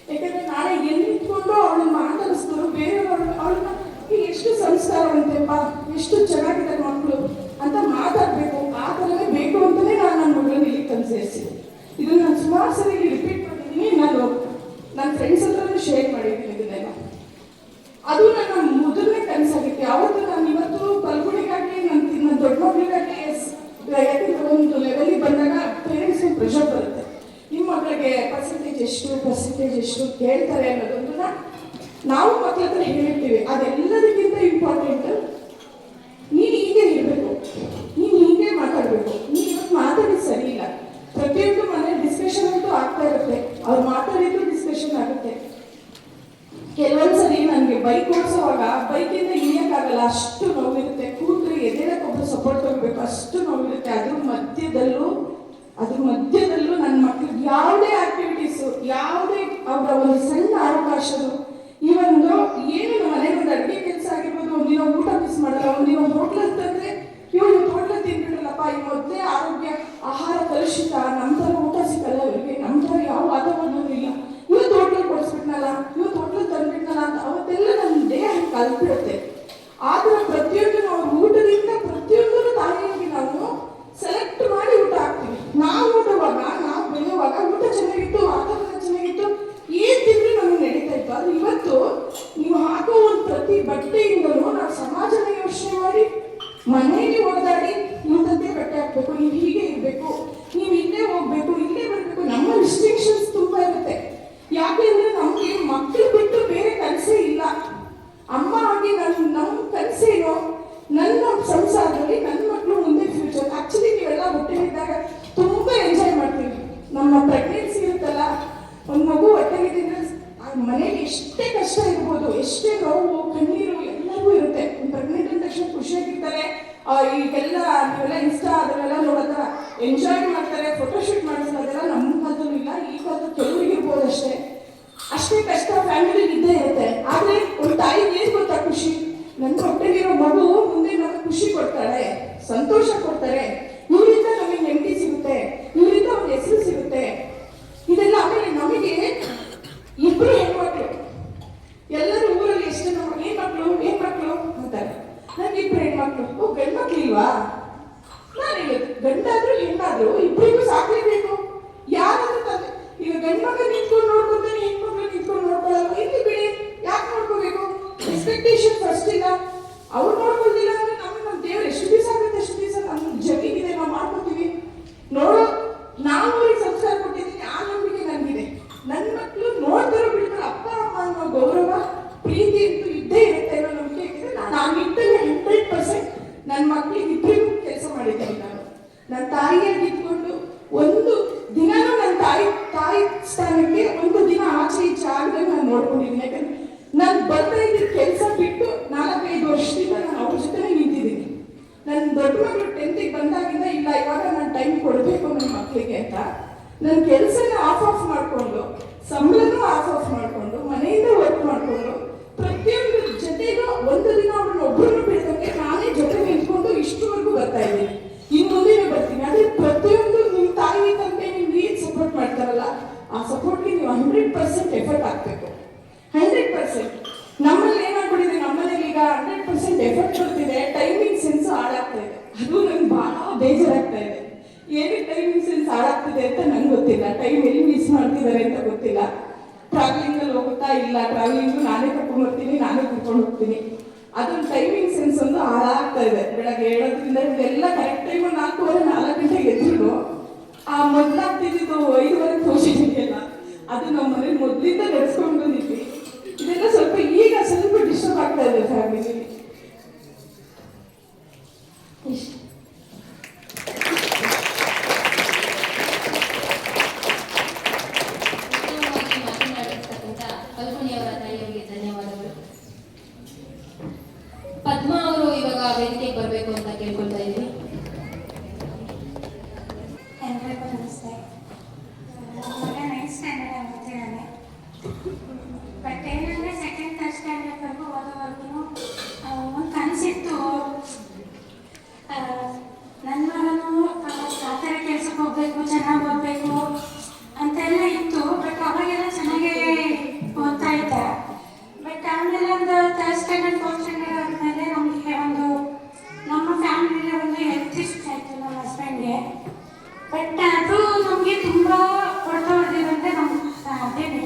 ಯಾಕಂದ್ರೆ ನಾಳೆ ಎಲ್ಲಿ ನಿಂತ್ಕೊಂಡು ಅವಳನ್ನ ಮಾತಾಡಿಸಿದ್ರು ಬೇರೆಯವರು ಅವಳನ್ನ ಎಷ್ಟು ಸಂಸ್ಕಾರವಂತೆಪ್ಪ, ಎಷ್ಟು ಚೆನ್ನಾಗಿದ್ದಾರೆ ಮಕ್ಕಳು ಅಂತ ಮಾತಾಡಬೇಕು. ಆ ಥರನೇ ಬೇಕು ಅಂತಲೇ ನಾನು ನನ್ನ ಮಗಳನ್ನ ಇಲ್ಲಿ ತಂದು ಸೇರಿಸಿದೆ. ಇದನ್ನು ನಾನು ಸುಮಾರು ಸರಿ ರಿಪೀಟ್ ಮಾಡಿದ್ದೀನಿ. ನಾನು ನನ್ನ ಫ್ರೆಂಡ್ಸ್ ಹತ್ರನೂ ಶೇರ್ ಮಾಡಿದ್ದೀನಿ ಇದನ್ನೆಲ್ಲ. ಅದು ನನ್ನ ಮೊದಲನೇ ಕನಸಾಗಿತ್ತು. ಯಾವತ್ತು ನಾನು ಇವತ್ತು ಪಲ್ಗುಣಿಗಾಗಲಿ ನನ್ನ ದೊಡ್ಡ ಮಕ್ಕಳಿಗಾಗಲಿ ಯಾಕಂದ್ರೆ ಒಂದು ಲೆವೆಲಿಗೆ ಬಂದಾಗ ಪೇರೆಂಟ್ಸ್ ಪ್ರೆಷರ್ ಬರುತ್ತೆ. ನಿಮ್ಮ ಮಕ್ಕಳಿಗೆ ಪರ್ಸೆಂಟೇಜ್ ಎಷ್ಟು ಕೇಳ್ತಾರೆ ಅನ್ನೋದೊಂದನ್ನ ನಾವು ಮಕ್ಕಳ ಹತ್ರ ಹೇಳಿರ್ತೀವಿ. ಅದೆಲ್ಲದಕ್ಕಿಂತ ಇಂಪಾರ್ಟೆಂಟ್, ನೀನು ಹೀಗೆ ಇರಬೇಕು, ನೀನು ಹೀಗೆ ಮಾತಾಡಬೇಕು, ನೀನು ಇವತ್ತು ಮಾತಾಡಿದ್ದು ಸರಿ ಇಲ್ಲ. ಪ್ರತಿಯೊಂದು ಮನೆ ಡಿಸ್ಕಷನ್ ಅಂತೂ ಆಗ್ತಾ ಇರುತ್ತೆ, ಅವ್ರು ಮಾತಾಡಿದ್ದು ಡಿಸ್ಕಷನ್ ಆಗುತ್ತೆ. ಕೆಲವೊಂದ್ಸರಿ ನನಗೆ ಬೈಕ್ ಓಡಿಸೋವಾಗ ಬೈಕಿಂದ ಇಳಿಯಕ್ಕಾಗಲ್ಲ, ಅಷ್ಟು ನೋವಿರುತ್ತೆ. ಕೂತ್ರೆ ಎದೆರಕ್ಕೆ ಒಬ್ಬರು ಸಪೋರ್ಟ್ ತಗೋಬೇಕು, ಅಷ್ಟು ನೋವಿರುತ್ತೆ. ಅದ್ರ ಮಧ್ಯದಲ್ಲೂ ನನ್ನ ಮಕ್ಳಿಗೆ ಯಾವುದೇ ಆಕ್ಟಿವಿಟೀಸು, ಯಾವುದೇ ಅವರ ಒಂದು ಸಣ್ಣ ಅವಕಾಶಗಳು, ಈ ಒಂದು ಏನು ಮನೆ ಒಂದು ಅಡುಗೆ ಕೆಲಸ ಆಗಿರ್ಬೋದು, ಒಂದಿನ ಊಟ ಮಿಸ್ ಮಾಡಲ್ಲ, ಒಂದಿನ ಹೋಟ್ಲ್ ಅಂತಂದ್ರೆ ಇವಳು ಹೋಟ್ಲ ತಿನ್ಬಿಟ್ರಲ್ಲಪ್ಪ, ಈ ಮೊದಲೇ ಆಹಾರ ಕಲುಷಿತ, ನಮ್ಮ ಥರ ಊಟ ಸಿಕ್ಕಲ್ಲ ಇವರಿಗೆ, ನಮ್ಮ ಥರ ಯಾವ ವಾತಾವರಣವೂ ಇಲ್ಲ, ಇವತ್ತು ಹೋಟ್ಲಲ್ಲಿ ಕೊಡಿಸ್ಬಿಟ್ನಲ್ಲ, ಇವತ್ತು ಹೋಟ್ಲಲ್ಲಿ ತಂದ್ಬಿಟ್ನಲ್ಲ ಅಂತ ಅವತ್ತೆಲ್ಲ ನನ್ನ ದೇಹ ಕಲ್ಪಿಡುತ್ತೆ. ಆದ್ರೆ ಪ್ರತಿಯೊಂದು ನಾವು ಊಟದಿಂದ ಪ್ರತಿಯೊಂದನ್ನು ತಾಯಿಯಾಗಿ ನಾವು ಸೆಲೆಕ್ಟ್ ಮಾಡಿ ಊಟ ಹಾಕ್ತೀವಿ. ನಾವು ಊಟವಾಗ, ನಾವು ಬೆಳೆಯುವಾಗ ಊಟ ಚೆನ್ನಾಗಿತ್ತು, ವಾತಾವರಣ ಚೆನ್ನಾಗಿತ್ತು, ಏನ್ ತಿಂದ್ರೆ ನಮಗೆ ನಡೀತಾ ಇತ್ತು. ಅದು ಇವತ್ತು ನೀವು ಹಾಕೋ ಒಂದು ಪ್ರತಿ ಬಟ್ಟೆಯಿಂದಲೂ ನಾವು ಸಮಾಜನ ಯೋಚನೆ ಮಾಡಿ ಮನೆಯಲ್ಲಿ ಓಡಾಡಿ ಇಂಥದ್ದೇ ಬಟ್ಟೆ ಹಾಕ್ಬೇಕು, ನೀವು ಹೀಗೆ ಇರಬೇಕು, ನೀವು ಇಲ್ಲೇ ಹೋಗ್ಬೇಕು, ಇಲ್ಲೇ ಬರಬೇಕು, ನಮ್ಮ ರಿಸ್ಟ್ರಿಕ್ಷನ್ಸ್ ತುಂಬಾ ಇರುತ್ತೆ. ಯಾಕೆಂದ್ರೆ ನಮ್ಗೆ ಮಕ್ಕಳು ಬಿಟ್ಟು ಬೇರೆ ಕನಸೇ ಇಲ್ಲ. ಅಮ್ಮ ಆಗಿ ನಮ್ಮ ಕನಸೇನು, ನನ್ನ ಸಂಸಾರದಲ್ಲಿ ನನ್ನ ಮಕ್ಕಳು ಮುಂದೆ ಫ್ಯೂಚರ್. ಆಕ್ಚುಲಿ ನೀವೆಲ್ಲ ಹೊಟ್ಟೆಲಿದ್ದಾಗ ತುಂಬಾ ಎಂಜಾಯ್ ಮಾಡ್ತೀವಿ. ನಮ್ಮ ಪ್ರೆಗ್ನೆನ್ಸಿ ಇರುತ್ತಲ್ಲ, ಒಂದು ಮಗು ಹೊಟ್ಟೆಲಿದ್ದರೆ ಮನೇಲಿ ಎಷ್ಟೇ ಕಷ್ಟ ಇರ್ಬೋದು, ಎಷ್ಟೇ ನೋವು ಕಣ್ಣೀರು ಎಲ್ಲವೂ ಇರುತ್ತೆ. ಪ್ರೆಗ್ನೆಂಟ್ ಅಂದ ತಕ್ಷಣ ಖುಷಿಯಾಗಿರ್ತಾರೆ. ಈಗೆಲ್ಲ ನೀವೆಲ್ಲ ಇನ್ಸ್ಟಾ ಅದನ್ನೆಲ್ಲ ನೋಡೋದ್ರ ಎಂಜಾಯ್ ಮಾಡ್ತಾರೆ, ಫೋಟೋಶೂಟ್ ಮಾಡಿಸ್ತಾರೆ. ಅದೆಲ್ಲ ನಮ್ಮ ಕಾಲದಲ್ಲೂ ಇಲ್ಲ, ಈ ಕಾಲದಲ್ಲಿ ಕೆಲವರಿಗೆ ಇರ್ಬೋದು ಅಷ್ಟೇ. ಅಷ್ಟೇ ಕಷ್ಟ ಫ್ಯಾಮಿಲಿ ಇದ್ದೇ ಇರುತ್ತೆ. ಆದ್ರೆ ಒಂದು ತಾಯಿಗೆ ಏನ್ ಗೊತ್ತಾ ಖುಷಿ, ನನ್ನ ಹೊಟ್ಟೆಲಿರೋ ಮಗು ಮುಂದೆ ನಮಗೆ ಖುಷಿ ಕೊಡ್ತಾರೆ, ಸಂತೋಷ ಕೊಡ್ತಾರೆ, ಇವರಿಂದ ನಮಗೆ ನೆಮ್ಮದಿ ಸಿಗುತ್ತೆ, ಇವರಿಂದ ಒಂದು ಹೆಸರು ಸಿಗುತ್ತೆ. ಇದೆಲ್ಲ ಆಮೇಲೆ ನಮಗೆ ಇಬ್ರು ಹೆಣ್ಮಕ್ಳು, ಎಲ್ಲರೂ ಊರಲ್ಲಿ ಎಷ್ಟು ಏನ್ ಮಕ್ಳು ಅಂತಾರೆ. ನನ್ಗೆ ಇಬ್ರು ಹೆಣ್ಮಕ್ಳು. ಗಂಡ್ಮಕ್ಳು ಇಲ್ವಾ? ನಾನು ಹೇಳುದು ಗಂಡಾದ್ರೂ ಹೆಣ್ಣಾದ್ರೂ ಇಬ್ಬರಿಗೂ ಸಾಕಲೇಬೇಕು. ಯಾರಾದ್ರೂ ತಂದೆ ಈಗ ಗಂಡ್ಮಗ ನಿಂತ್ಕೊಂಡು ನೋಡ್ಕೊಂತಾನೆ, ಹೆಣ್ಮಕ್ಳು ನಿಂತ್ಕೊಂಡು ನೋಡ್ಕೊಳ್ಳಲ್ಲ. ಇಲ್ಲಿ ಬಿಡಿ, ಯಾಕೆ ನೋಡ್ಕೋಬೇಕು? ಎಕ್ಸ್ಪೆಕ್ಟೇಷನ್ ಫಸ್ಟ್ ಇಲ್ಲ. ಅವ್ರು ನೋಡ್ಕೊಳ್ತಿಲ್ಲ ಅಂದ್ರೆ ನಮ್ಮ ದೇವ್ರು ಎಷ್ಟು ದಿವಸ ಆಗುತ್ತೆ ಅಷ್ಟು ದಿವಸ ನಮ್ಮ ಜಗತ್ತಿದೆ, ನಾವು ಮಾಡ್ಕೋತೀವಿ. ನೋಡೋ ನಾವು ಅವ್ರಿಗೆ ಸಂಸ್ಕಾರ ಕೊಟ್ಟಿದ್ದೀನಿ, ಆ ನಂಬಿಕೆ ನನಗಿದೆ. ನನ್ನ ಮಕ್ಕಳು ನೋಡ್ತಾರೋ ಬಿಡ್ತಾರೋ ಅಪ್ಪ ಅಮ್ಮ ಅನ್ನೋ ಗೌರವ ಪ್ರೀತಿ ಅಂತೂ ಇದ್ದೇ ಇರುತ್ತೆ ಅನ್ನೋ ನಂಬಿಕೆ ಇದೆ. ನಾನು ಇದ್ದಲ್ಲಿ 100% ನನ್ನ ಮಕ್ಕಳಿಗೆ ಇಬ್ಬರಿಗೂ ಕೆಲಸ ಮಾಡಿದ್ದೀನಿ. ನನ್ನ ತಾಯಿಯಾಗಿ ಇದ್ಕೊಂಡು ಒಂದು ದಿನಾನು ನನ್ನ ತಾಯಿ ಸ್ಥಾನಕ್ಕೆ ಒಂದು ದಿನ ಆಚೆ ಈಚೆ ಆಗದೆ ನಾನು ನೋಡ್ಕೊಂಡಿದ್ದೀನಿ. ಯಾಕಂದ್ರೆ ನಾನು ಬರ್ತಾ ಇದ್ದ ಕೆಲಸ ಬಿಟ್ಟು 4-5 ವರ್ಷದಿಂದ ನಾನು ಅವ್ರ ಜೊತೆ ನಿಂತಿದ್ದೀನಿ. ನನ್ನ ದೊಡ್ಡ ಮಗಳು 10th ಬಂದಾಗಿಂದ ಇಲ್ಲ, ಇವಾಗ ನಾನು ಟೈಮ್ ಕೊಡಬೇಕು ನನ್ನ ಮಕ್ಕಳಿಗೆ ಅಂತ ನನ್ನ ಕೆಲಸನ ಆಫ್ ಮಾಡಿಕೊಂಡು, ಸಂಬಳನೂ ಆಫ್ ಮಾಡಿಕೊಂಡು, ಮನೆಯಿಂದ ವರ್ಕ್ ಮಾಡಿಕೊಂಡು, ಪ್ರತಿಯೊಂದು ಜೊತೆಗೂ ಒಂದು ದಿನ ಅವ್ರನ್ನ ಒಬ್ಬರನ್ನು ಬಿಡೋಕ್ಕೆ ನಾನೇ ಜೊತೆ ನಿಂತ್ಕೊಂಡು ಇಷ್ಟುವರೆಗೂ ಬರ್ತಾ ಇದ್ದೀನಿ. ಇನ್ನು ಮುಂದೆನೇ ಬರ್ತೀನಿ. ಅದೇ ಪ್ರತಿಯೊಂದು ನಿಮ್ಮ ತಾಯಿ ತಂದೆ ನಿಮ್ಗೆ ಏನು ಸಪೋರ್ಟ್ ಮಾಡ್ತಾರಲ್ಲ, ಆ ಸಪೋರ್ಟ್ಗೆ ನೀವು 100% ಎಫರ್ಟ್ ಹಾಕಬೇಕು. 100%. ನಮ್ಮಲ್ಲಿ ಏನಾಗ್ಬಿಟ್ಟಿದೆ, ನಮ್ಮನೇಲಿ ಈಗ 100% ಎಫರ್ಟ್ ಬರ್ತಿದೆ, ಟೈಮಿಂಗ್ ಸೆನ್ಸ್ ಹಾಳಾಗ್ತಾ ಇದೆ. ಅದು ನಂಗೆ ಬಹಳ ಬೇಜಾರಾಗ್ತಾ ಇದೆ. ಏನಕ್ಕೆ ಟೈಮಿಂಗ್ ಸೆನ್ಸ್ ಹಾಳಾಗ್ತಿದೆ ಅಂತ ನಂಗೆ ಗೊತ್ತಿಲ್ಲ. ಟೈಮ್ ಎಲ್ಲಿ ಮಿಸ್ ಮಾಡ್ತಿದ್ದಾರೆ ಅಂತ ಗೊತ್ತಿಲ್ಲ. ಟ್ರಾವೆಲಿಂಗಲ್ಲಿ ಹೋಗುತ್ತಾ ಇಲ್ಲ, ಟ್ರಾವೆಲಿಂಗು ನಾನೇ ಕರ್ಕೊಂಡು ಬರ್ತೀನಿ, ನಾನೇ ಕರ್ಕೊಂಡು ಹೋಗ್ತೀನಿ. ಅದೊಂದು ಟೈಮಿಂಗ್ ಸೆನ್ಸ್ ಒಂದು ಹಾಳಾಗ್ತಾ ಇದೆ. ಬೆಳಗ್ಗೆ ಹೇಳೋದ್ರಿಂದ ಇದೆಲ್ಲ ಕರೆಕ್ಟ್ ಟೈಮು 4:15 4 ಗಂಟೆಗೆ ಎದ್ರು ಆ ಮೊದಲಾಗ್ತಿದ್ದು 5:15 ಟ್ಯೂಷನ್ ಇದೆಯಲ್ಲ, ಅದು ನಮ್ಮ ಮನೇಲಿ ಮೊದಲಿಂದ ನಡೆಸ್ಕೊಂಡು ಬಂದಿದ್ವಿ. ಇದೆಲ್ಲ ಸ್ವಲ್ಪ ಈಗ ಸ್ವಲ್ಪ ಡಿಸ್ಟರ್ಬ್ ಆಗ್ತಾ ಇದೆ ಫ್ಯಾಮಿಲಿ. ಇಷ್ಟು ಉತ್ತಮವಾಗಿ ಮಾತನಾಡಿರ್ತಕ್ಕಂಥ ಕಲ್ಪನೆಯವರ ತಾಯಿಯವರಿಗೆ ಧನ್ಯವಾದಗಳು. ಪದ್ಮಾ ಅವರು ಇವಾಗ ವೇದಿಕೆಗೆ ಬರಬೇಕು ಅಂತ ಕೇಳ್ಕೊಳ್ತಾ ಇದ್ದೀನಿ. ಎಲ್ರಿಗೂ ನಮಸ್ತೆ. ಮಗ 9th ಸ್ಟ್ಯಾಂಡರ್ಡ್ ಓದ್ತಿದ್ದಾನೆ. ಬಟ್ ಏನಂದರೆ 2nd 3rd ಸ್ಟ್ಯಾಂಡರ್ಡ್ವರೆಗೂ ಓದೋವರೆಗೂ ಒಂದು ಕನಸಿತ್ತು, ನನ್ನ ಮಗನು ಆ ಥರ ಕೆಲ್ಸಕ್ಕೆ ಹೋಗ್ಬೇಕು, ಚೆನ್ನಾಗಿ ಓದಬೇಕು ಅಂತೆಲ್ಲ ಇತ್ತು. ಬಟ್ ಅವಾಗೆಲ್ಲ ಚೆನ್ನಾಗೇ ಓದ್ತಾ ಇದ್ದ. ಬಟ್ ಆಮೇಲೆ ಒಂದು 3rd ಸ್ಟ್ಯಾಂಡರ್ಡ್ 4th ಸ್ಟ್ಯಾಂಡರ್ಡ್ ಆದಮೇಲೆ ನಮಗೆ ಒಂದು ನಮ್ಮ ಫ್ಯಾಮಿಲಿಯಲ್ಲಿ ಒಂದು ಹೆಲ್ತ್ ಇಶ್ಯೂ ಆಯಿತು ನಮ್ಮ ಹಸ್ಬೆಂಡ್ಗೆ. ಬಟ್ ಅದು ನಮಗೆ ತುಂಬ ಹೊಡೆದಿದಂತೆ ನಮ್ಗೆ ಅದೇನೆ.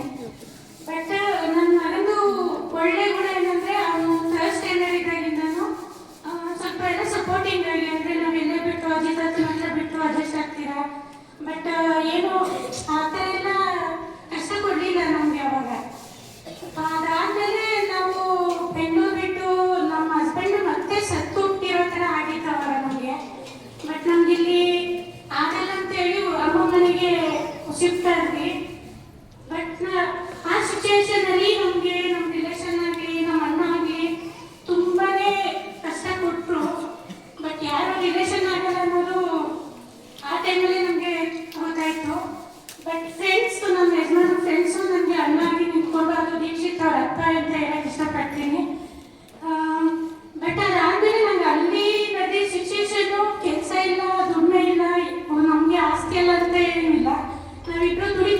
ಬಟ್ ನನ್ನ ಮಗಂದು ಒಳ್ಳೆ ಗುಣ ಏನಂದರೆ, ಅವನು 3rd ಸ್ಟ್ಯಾಂಡರ್ಡ್ ಇದ್ದಾಗಿಂದನು ಸ್ವಲ್ಪ ಎಲ್ಲ ಸಪೋರ್ಟಿಂಗ್ ಆಗಿ, ಅಂದರೆ ನಾವೆಲ್ಲ ಬಿಟ್ಟು ಅಜಿತ್ ಹತ್ರ ಬಿಟ್ಟು ಅಡ್ಜಸ್ಟ್ ಆಗ್ತೀರಾ. ಬಟ್ ಏನು ಆ ಥರ ಎಲ್ಲ ಕಷ್ಟ ಕೊಡಲಿಲ್ಲ ನಮಗೆ ಅವಾಗ. ಅದಾದಮೇಲೆ ನಾವು ಬೆಂಗಳೂರು ಬಿಟ್ಟು ನಮ್ಮ ಹಸ್ಬೆಂಡು ಮತ್ತೆ ಸತ್ತು ಹುಟ್ಟಿರೋ ಥರ ಆಗಿತ್ತು ಅವಾಗ ನಮಗೆ. ಬಟ್ ನಮಗಿಲ್ಲಿ ಆಗಲ್ಲ ಅಂತೇಳಿ ಅಮ್ಮ ಮನೆಗೆ ಶಿಫ್ಟ್ ಆದ್ವಿ. ಬಟ್ ಆ ಸಿಚುವೇಶನಲ್ಲಿ ನಮಗೆ ನಮ್ಮ ರಿಲೇಷನ್ ಆಗಲಿ ನಮ್ಮ ಅಣ್ಣ ಆಗಲಿ ತುಂಬಾ ಕಷ್ಟ ಕೊಟ್ಟರು. ಬಟ್ ಯಾರು ರಿಲೇಷನ್ ಆಗಲ್ಲ ಅನ್ನೋದು ಆ ಟೈಮಲ್ಲಿ ನಮಗೆ ಗೊತ್ತಾಯಿತು. ಬಟ್ ಫ್ರೆಂಡ್ಸು, ನಮ್ಮ ಯಜಮಾನ ಫ್ರೆಂಡ್ಸು ನನಗೆ ಅಣ್ಣ ಆಗಿ ನಿಂತ್ಕೊಂಡು, ಅದು ದೀಕ್ಷಿತ್ ಅವ್ರ ಅಪ್ಪ ಅಂತ ಹೇಳಕ್ಕೆ ಇಷ್ಟಪಡ್ತೀನಿ. ಬಟ್ ಅದಾದಮೇಲೆ ನಂಗೆ ಅಲ್ಲಿ ನದಿ ಸಿಚುವೇಶನ್ನು, ಕೆಲಸ ಇಲ್ಲ, ದುಡಿಮೆ ಇಲ್ಲ, ನಮಗೆ ಆಸ್ತಿ ಎಲ್ಲ ಅಂತ ಏನಿಲ್ಲ, ನಾವಿಬ್ಬರು ದುಡಿ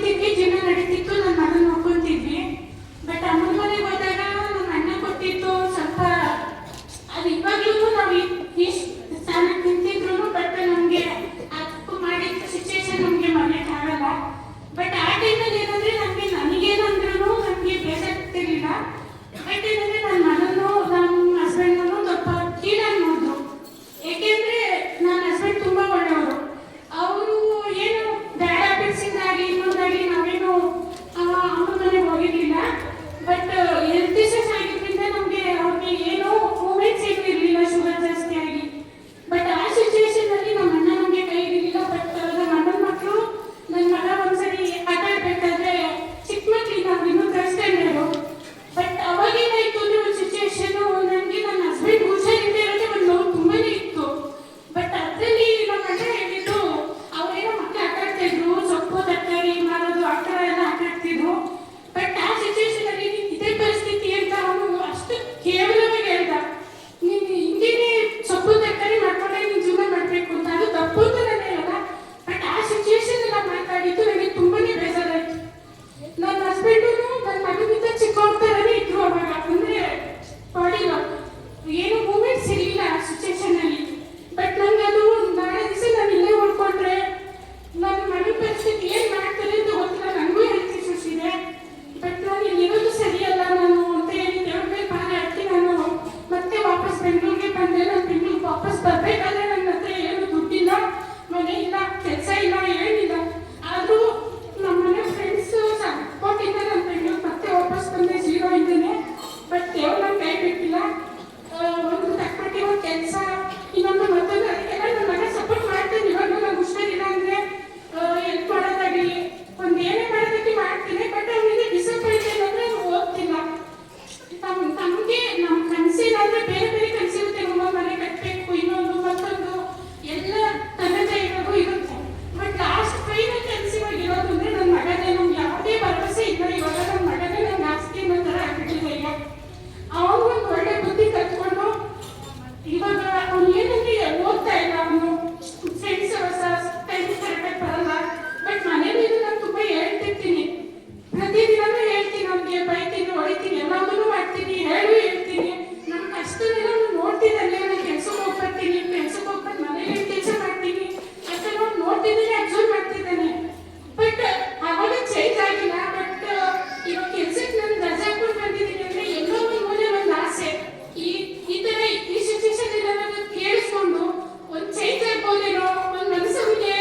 ಇರ್ಬೋದೇನೋ ನನ್ನ ಮನಸ್ಸಿಗೆ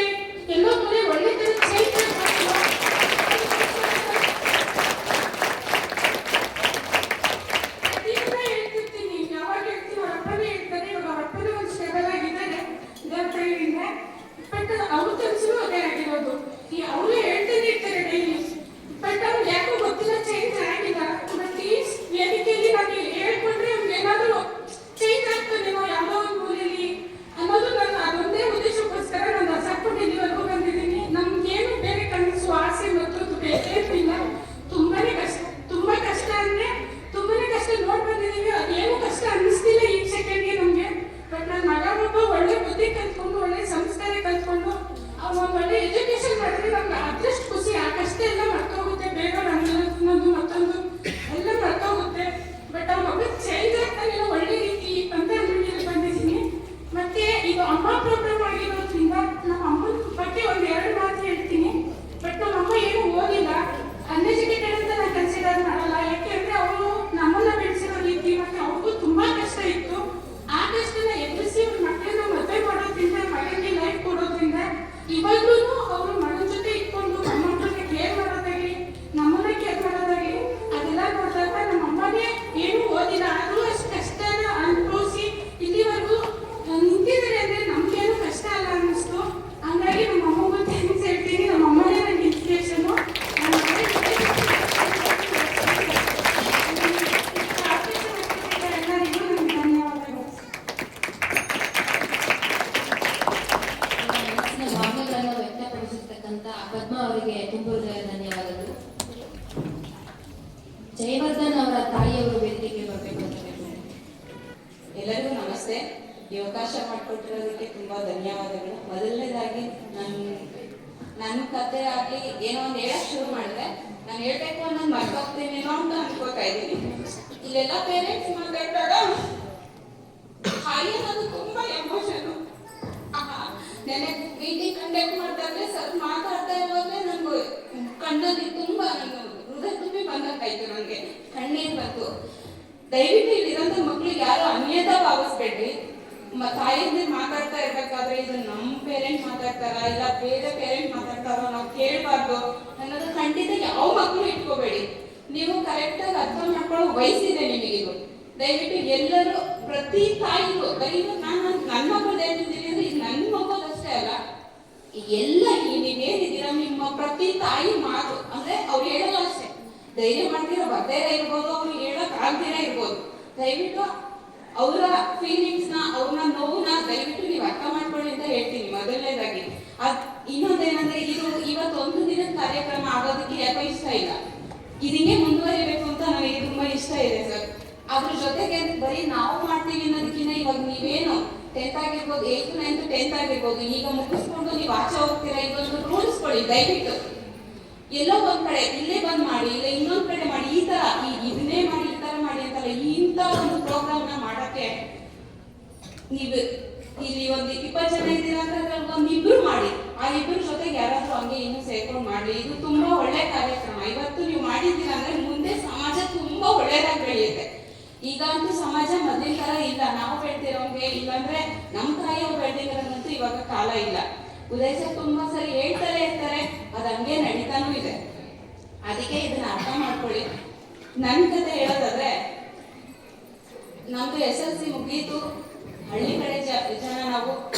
ಎಲ್ಲೋ ಮನೆ ಒಳ್ಳೆ ತರ ಚೇಂಜ್ ಹೇಳ್ತಿರ್ತೀನಿ. ಯಾವಾಗ ಹೇಳ್ತೀನಿ ಅವ್ರ ಅಪ್ಪನೇ ಹೇಳ್ತಾರೆ. ಇವಾಗ ಅವ್ರ ಅಪ್ಪನೇ ಒಂದು ಸ್ಟೇಬಲ್ ಆಗಿದ್ದಾರೆ ದೇವ್ರ ಕೈಯಿಂದ. ಬಟ್ ಅವ್ರ ಕೆಲಸನೂ ಅದೇ ಆಗಿರೋದು. ಅವರು ಹೇಳ್ತಾನೆ ಇರ್ತಾರೆ ಡೈಲಿ. ಬಟ್ ಅವ್ರಿಗೆ ಯಾಕೋ ಗೊತ್ತಿಲ್ಲ ಚೇಂಜ್ ಆಗಿಲ್ಲ. ಬಟ್ ಈ ವೇದಿಕೆಯಲ್ಲಿ ನಾನು ಹೇಳ್ಕೊಂಡ್ರೆ ಅವ್ರಿಗೆ ಏನಾದರೂ ಚೇಂಜ್ ಆಗ್ತಾನೇನೋ ಯಾವುದೋ ಒಂದು ಮೂಲೆಯಲ್ಲಿ ಅನ್ನೋದು ನಾನು ಅದೊಂದೇ ಉದ್ದೇಶಕ್ಕೋಸ್ಕರ ನಾನು ಅಸಕ್ಕೊಂಡು ಇಲ್ಲಿವರೆಗೂ ಬಂದಿದ್ದೀನಿ. ನಮ್ಗೇನು ಬೇರೆ ಕನಸು ಆಸೆ ಮತ್ತು ಬೇರೆ ಇಲ್ಲ. ತುಂಬಾ ಕಷ್ಟ ಅಂದ್ರೆ ತುಂಬಾನೇ ಕಷ್ಟ ನೋಡ್ ಬಂದಿದ್ದೀವಿ. ಅದೇನು ಕಷ್ಟ ಅನ್ನಿಸ್ತಿಲ್ಲ ಈ ಸೆಕೆಂಡ್ಗೆ ನಮ್ಗೆ. ಬಟ್ ನನ್ನ ಮಗ ಒಬ್ಬ ಒಳ್ಳೆ ಬುದ್ಧಿ ಕಲ್ತ್ಕೊಂಡು ಒಳ್ಳೆ ಸಂಸ್ಕಾರ ಕಲ್ತ್ಕೊಂಡು ಅವ್ನು ಒಂದು ಒಳ್ಳೆ ಎಜುಕೇಶನ್ ಮಾಡಿದ್ರೆ ನಮ್ಗೆ ಅದಷ್ಟು ಖುಷಿ. ಆ ಕಷ್ಟ ಎಲ್ಲ ಮರ್ತೋಗುತ್ತೆ ಬೇಗ. ನನ್ನದು ಮತ್ತೊಂದು ಎಲ್ಲ ಮರ್ತೋಗುತ್ತೆ. ಬಟ್ ಅವ್ನ ಮಗ ಚೇಂಜ್ ಆಗ್ತಾನೇನೋ ಒಳ್ಳೆ ರೀತಿ ಅಂತ ಅಂದ್ಬಿಟ್ಟು ಬಂದಿದ್ದೀನಿ. ಮತ್ತೆ ಇದು ಅಮ್ಮ ಪ್ರೋಗ್ರಾಮ್ ಆಗಿರೋದ್ರಿಂದ ನಮ್ಮ ಅಮ್ಮನ ಬಗ್ಗೆ ಒಂದು 2 ಮಾತು ಹೇಳ್ತೀನಿ. ಬಟ್ ನಮ್ಮ ಅಮ್ಮ ಏನು ಓದಿಲ್ಲ, ಅನ್ಎಜುಕೇಟೆಡ್ ಅಂತ ನಾನು ಕನ್ಸಿಡರ್ ಮಾಡಲ್ಲ. ಯಾಕೆಂದ್ರೆ ಅವರು ನಮ್ಮನ್ನ ಬೆಳೆಸಿರೋ ರೀತಿ ಮತ್ತೆ ಅವ್ರಿಗೂ ತುಂಬಾ ಕಷ್ಟ ಇತ್ತು. ಆ ಕಷ್ಟನ ಎದುರಿಸಿ ಅವ್ರ ಮಕ್ಕಳನ್ನ ಮದುವೆ ಮಾಡೋದ್ರಿಂದ ಮಗನಿಗೆ ಲೈಫ್ ಕೊಡೋದ್ರಿಂದ ಇವಾಗ್ಲೂ ಅವರು ಮಗನ ಜೊತೆ ಇಟ್ಕೊಂಡು ನಮ್ಮ ಮಕ್ಕಳನ್ನ ಕೇರ್ ಮಾಡೋದಾಗ್ಲಿ ನಮ್ಮನ್ನ ಕೇರ್ ಮಾಡೋದಾಗ್ಲಿ ಅದೆಲ್ಲ ನೋಡಿದಾಗ ನಮ್ಮ ಅಮ್ಮನೇ ಏನು ಓದಿಲ್ಲ ಆದ್ರೂ ಅಷ್ಟು ಕಷ್ಟನ ಅನುಭವಿಸಿ ಇಲ್ಲಿವರೆಗೂ ನಿಂತಿದ್ದಾರೆ ಅಂದ್ರೆ ನಮ್ಗೇನು ಕಷ್ಟ ಅಲ್ಲ ಅನ್ನಿಸ್ತು. ಹಂಗಾಗಿ ನಮ್ಮ ಅಮ್ಮಗೂ ಥ್ಯಾಂಕ್ಸ್ ಹೇಳ್ತೀನಿ. ನಮ್ಮ ಅಮ್ಮನೇ ನನಗೆ ಇನ್ಸ್ಪಿರೇಷನು. ಎಲ್ಲರಿಗೂ ನನಗೆ ಧನ್ಯವಾದಗಳು. ಮನಸ್ಸಿನ ಭಾವನೆಗಳನ್ನು ವ್ಯಕ್ತಪಡಿಸಿರ್ತಕ್ಕಂಥ ಪದ್ಮ ಅವರಿಗೆ ತುಂಬು ಹೃದಯ ಧನ್ಯವಾದಗಳು. ಜಯವರ್ಧನ್ ಅವರ ತಾಯಿಯವರು ವೇದಿಕೆಗೆ ಬರಬೇಕು ಅಂತ ಹೇಳ್ತಾರೆ. ಎಲ್ಲರಿಗೂ ನಮಸ್ತೆ. ಈ ಅವಕಾಶ ಮಾಡಿಕೊಟ್ಟಿರೋದಕ್ಕೆ ತುಂಬಾ ಧನ್ಯವಾದಗಳು. ಮೊದಲನೇದಾಗಿ ನನ್ನ ಕತೆ ಆಗಲಿ ಏನೋ ಒಂದು ಹೇಳಕ್ ಶುರು ಮಾಡಿದ್ರೆ ನಾನು ಹೇಳ್ಬೇಕು ಅನ್ನೋದು ಮರ್ತೋಗ್ತೀನೇನೋ ಅಂತ ಅನ್ಕೋತಾ ಇದ್ದೀನಿ. ಇಲ್ಲೆಲ್ಲ ಪೇರೆಂಟ್ಸ್ ಮಾತಾಡಿದಾಗ ಹಾಗೆ ಅನ್ನೋದು ತುಂಬಾ ಎಮೋಷನು. ನೆನೆ ಮೀಟಿಂಗ್ ಕಂಡಕ್ಟ್ ಮಾಡ್ತಾದ್ರೆ ಸ್ವಲ್ಪ ಮಾತಾಡ್ತಾ ಇರುವಾಗಲೇ ನನಗೆ ಕಣ್ಣಲ್ಲಿ ತುಂಬಾ ನನ್ನ ಹೃದಯ ತುಂಬಿ ಬಂದಂಗಾಯ್ತು. ನನಗೆ ಕಣ್ಣೀರು ಬಂತು. ದಯವಿಟ್ಟು ಇಲ್ಲಿರೋಂಥ ಮಕ್ಳಿಗೆ ಯಾರು ಅನ್ಯತಾ ಭಾವಿಸ್ಬೇಡ್ರಿ. ತಾಯಿಯಿಂದ ಮಾತಾಡ್ತಾ ಇರ್ಬೇಕಾದ್ರೆ ಇದು ನಮ್ಮ ಪೇರೆಂಟ್ ಮಾತಾಡ್ತಾರ ಇಲ್ಲ ಬೇರೆ ಪೇರೆಂಟ್ ಮಾತಾಡ್ತಾರೋ ನಾವು ಕೇಳಬಾರ್ದು ಅನ್ನೋದು ಖಂಡಿತ ಯಾವ ಮಕ್ಕಳು ಇಟ್ಕೋಬೇಡಿ. ನೀವು ಕರೆಕ್ಟಾಗಿ ಅರ್ಥ ಮಾಡ್ಕೊಳ್ಳೋ ವಯಸ್ಸಿದೆ ನಿಮಗಿದು. ದಯವಿಟ್ಟು ಎಲ್ಲರೂ ಪ್ರತಿ ತಾಯಿಗೂ ಬರೀ ನಾನು ನನ್ನ ಮಕ್ಕಳು ಹೇಳ್ತಿದ್ದೀನಿ ಅಂದ್ರೆ ಇದು ನನ್ನ ಮಕ್ಕಳಷ್ಟೇ ಅಲ್ಲ, ಎಲ್ಲ ನೀವೇನಿದ್ದೀರಾ ನಿಮ್ಮ ಪ್ರತಿ ತಾಯಿ ಮಾತು ಅಂದ್ರೆ ಅವ್ರು ಹೇಳಲ್ಲ ಅಷ್ಟೇ. ಧೈರ್ಯ ಮಾಡ್ತೀರಾ ಬರ್ದೇ ಇರ್ಬೋದು, ಅವ್ರು ಹೇಳಕ್ ಆಗ್ದಿರ ಇರ್ಬೋದು. ದಯವಿಟ್ಟು ಅವರ ಫೀಲಿಂಗ್ಸ್ ನ ಅವ್ರನ್ನ ನೋವನ್ನ ದಯವಿಟ್ಟು ನೀವು ಅರ್ಥ ಮಾಡ್ಕೊಳ್ಳಿ ಅಂತ ಹೇಳ್ತೀನಿ ಮೊದಲನೇದಾಗಿ. ಇನ್ನೊಂದೇನಂದ್ರೆ ಇದು ಇವತ್ತೊಂದು ದಿನದ ಕಾರ್ಯಕ್ರಮ ಆಗೋದಕ್ಕೆ ಯಾಕೋ ಇಷ್ಟ ಇಲ್ಲ. ಇದನ್ನೇ ಮುಂದುವರಿಬೇಕು ಅಂತ ನನಗೆ ತುಂಬಾ ಇಷ್ಟ ಇದೆ ಸರ್. ಅದ್ರ ಜೊತೆಗೆ ಬರೀ ನಾವು ಮಾಡ್ತೀವಿ ಅನ್ನೋದಕ್ಕಿಂತ ಇವಾಗ ನೀವೇನು 10th ಆಗಿರ್ಬೋದು 8th 9th 10th ಆಗಿರ್ಬೋದು ಈಗ ಮುಗಿಸ್ಕೊಂಡು ನೀವು ಆಚೆ ಹೋಗ್ತೀರಾ, ಇದೊಂದು ರೂಲ್ಸ್ ಕೊಡಿ ದಯವಿಟ್ಟು. ಎಲ್ಲೋ ಒಂದ್ ಕಡೆ ಇಲ್ಲೇ ಬಂದ್ ಮಾಡಿ ಇಲ್ಲ ಇನ್ನೊಂದ್ ಕಡೆ ಮಾಡಿ ಈ ತರ ಇದನ್ನೇ ಮಾಡಿ ಈ ತರ ಮಾಡಿ ಅಂತಲ್ಲ, ಇಂಥ ಒಂದು ಪ್ರೋಗ್ರಾಮ್ ನ ಮಾಡಕ್ಕೆ ನೀವು ಇಲ್ಲಿ ಒಂದು 20 ಜನ ಇದ್ದೀರಾ ಅಂದ್ರೆ ಒಂದ್ 2 ಮಾಡಿ. ಆ 2 ಜೊತೆಗೆ ಯಾರಾದ್ರೂ ಹಂಗೆ ಇನ್ನೂ ಸೇರ್ಕೊಂಡು ಮಾಡಿ. ಇದು ತುಂಬಾ ಒಳ್ಳೆ ಕಾರ್ಯಕ್ರಮ. ಇವತ್ತು ನೀವು ಮಾಡಿದ್ದೀರಾ ಅಂದ್ರೆ ಮುಂದೆ ಸಮಾಜ ತುಂಬಾ ಒಳ್ಳೇದಾಗಿ ಬೆಳೆಯುತ್ತೆ. ಈಗ ಅಂತೂ ಸಮಾಜ ಮೊದಲಿನ ತರ ಇಲ್ಲ. ನಾವು ಬೆಳ್ತಿರೋಂಗೆ ಇಲ್ಲಾಂದ್ರೆ ನಮ್ಮ ತಾಯಿಯವ್ರು ಬೆಳ್ದಿರೋದಂತೂ ಇವಾಗ ಕಾಲ ಇಲ್ಲ. ಉದಯ ಸರ್ ತುಂಬಾ ಸರಿ ಹೇಳ್ತಾರೆ ಇರ್ತಾರೆ, ಅದು ಹಂಗೆ ನಡೀತಾನೂ ಇದೆ. ಅದಕ್ಕೆ ಇದನ್ನ ಅರ್ಥ ಮಾಡ್ಕೊಳ್ಳಿ. ನನ್ನ ಕತೆ ಹೇಳೋದಾದ್ರೆ ನಮ್ದು SLC ಮುಗೀತು. ಹಳ್ಳಿ ಕಡೆ ಜನ ನಾವು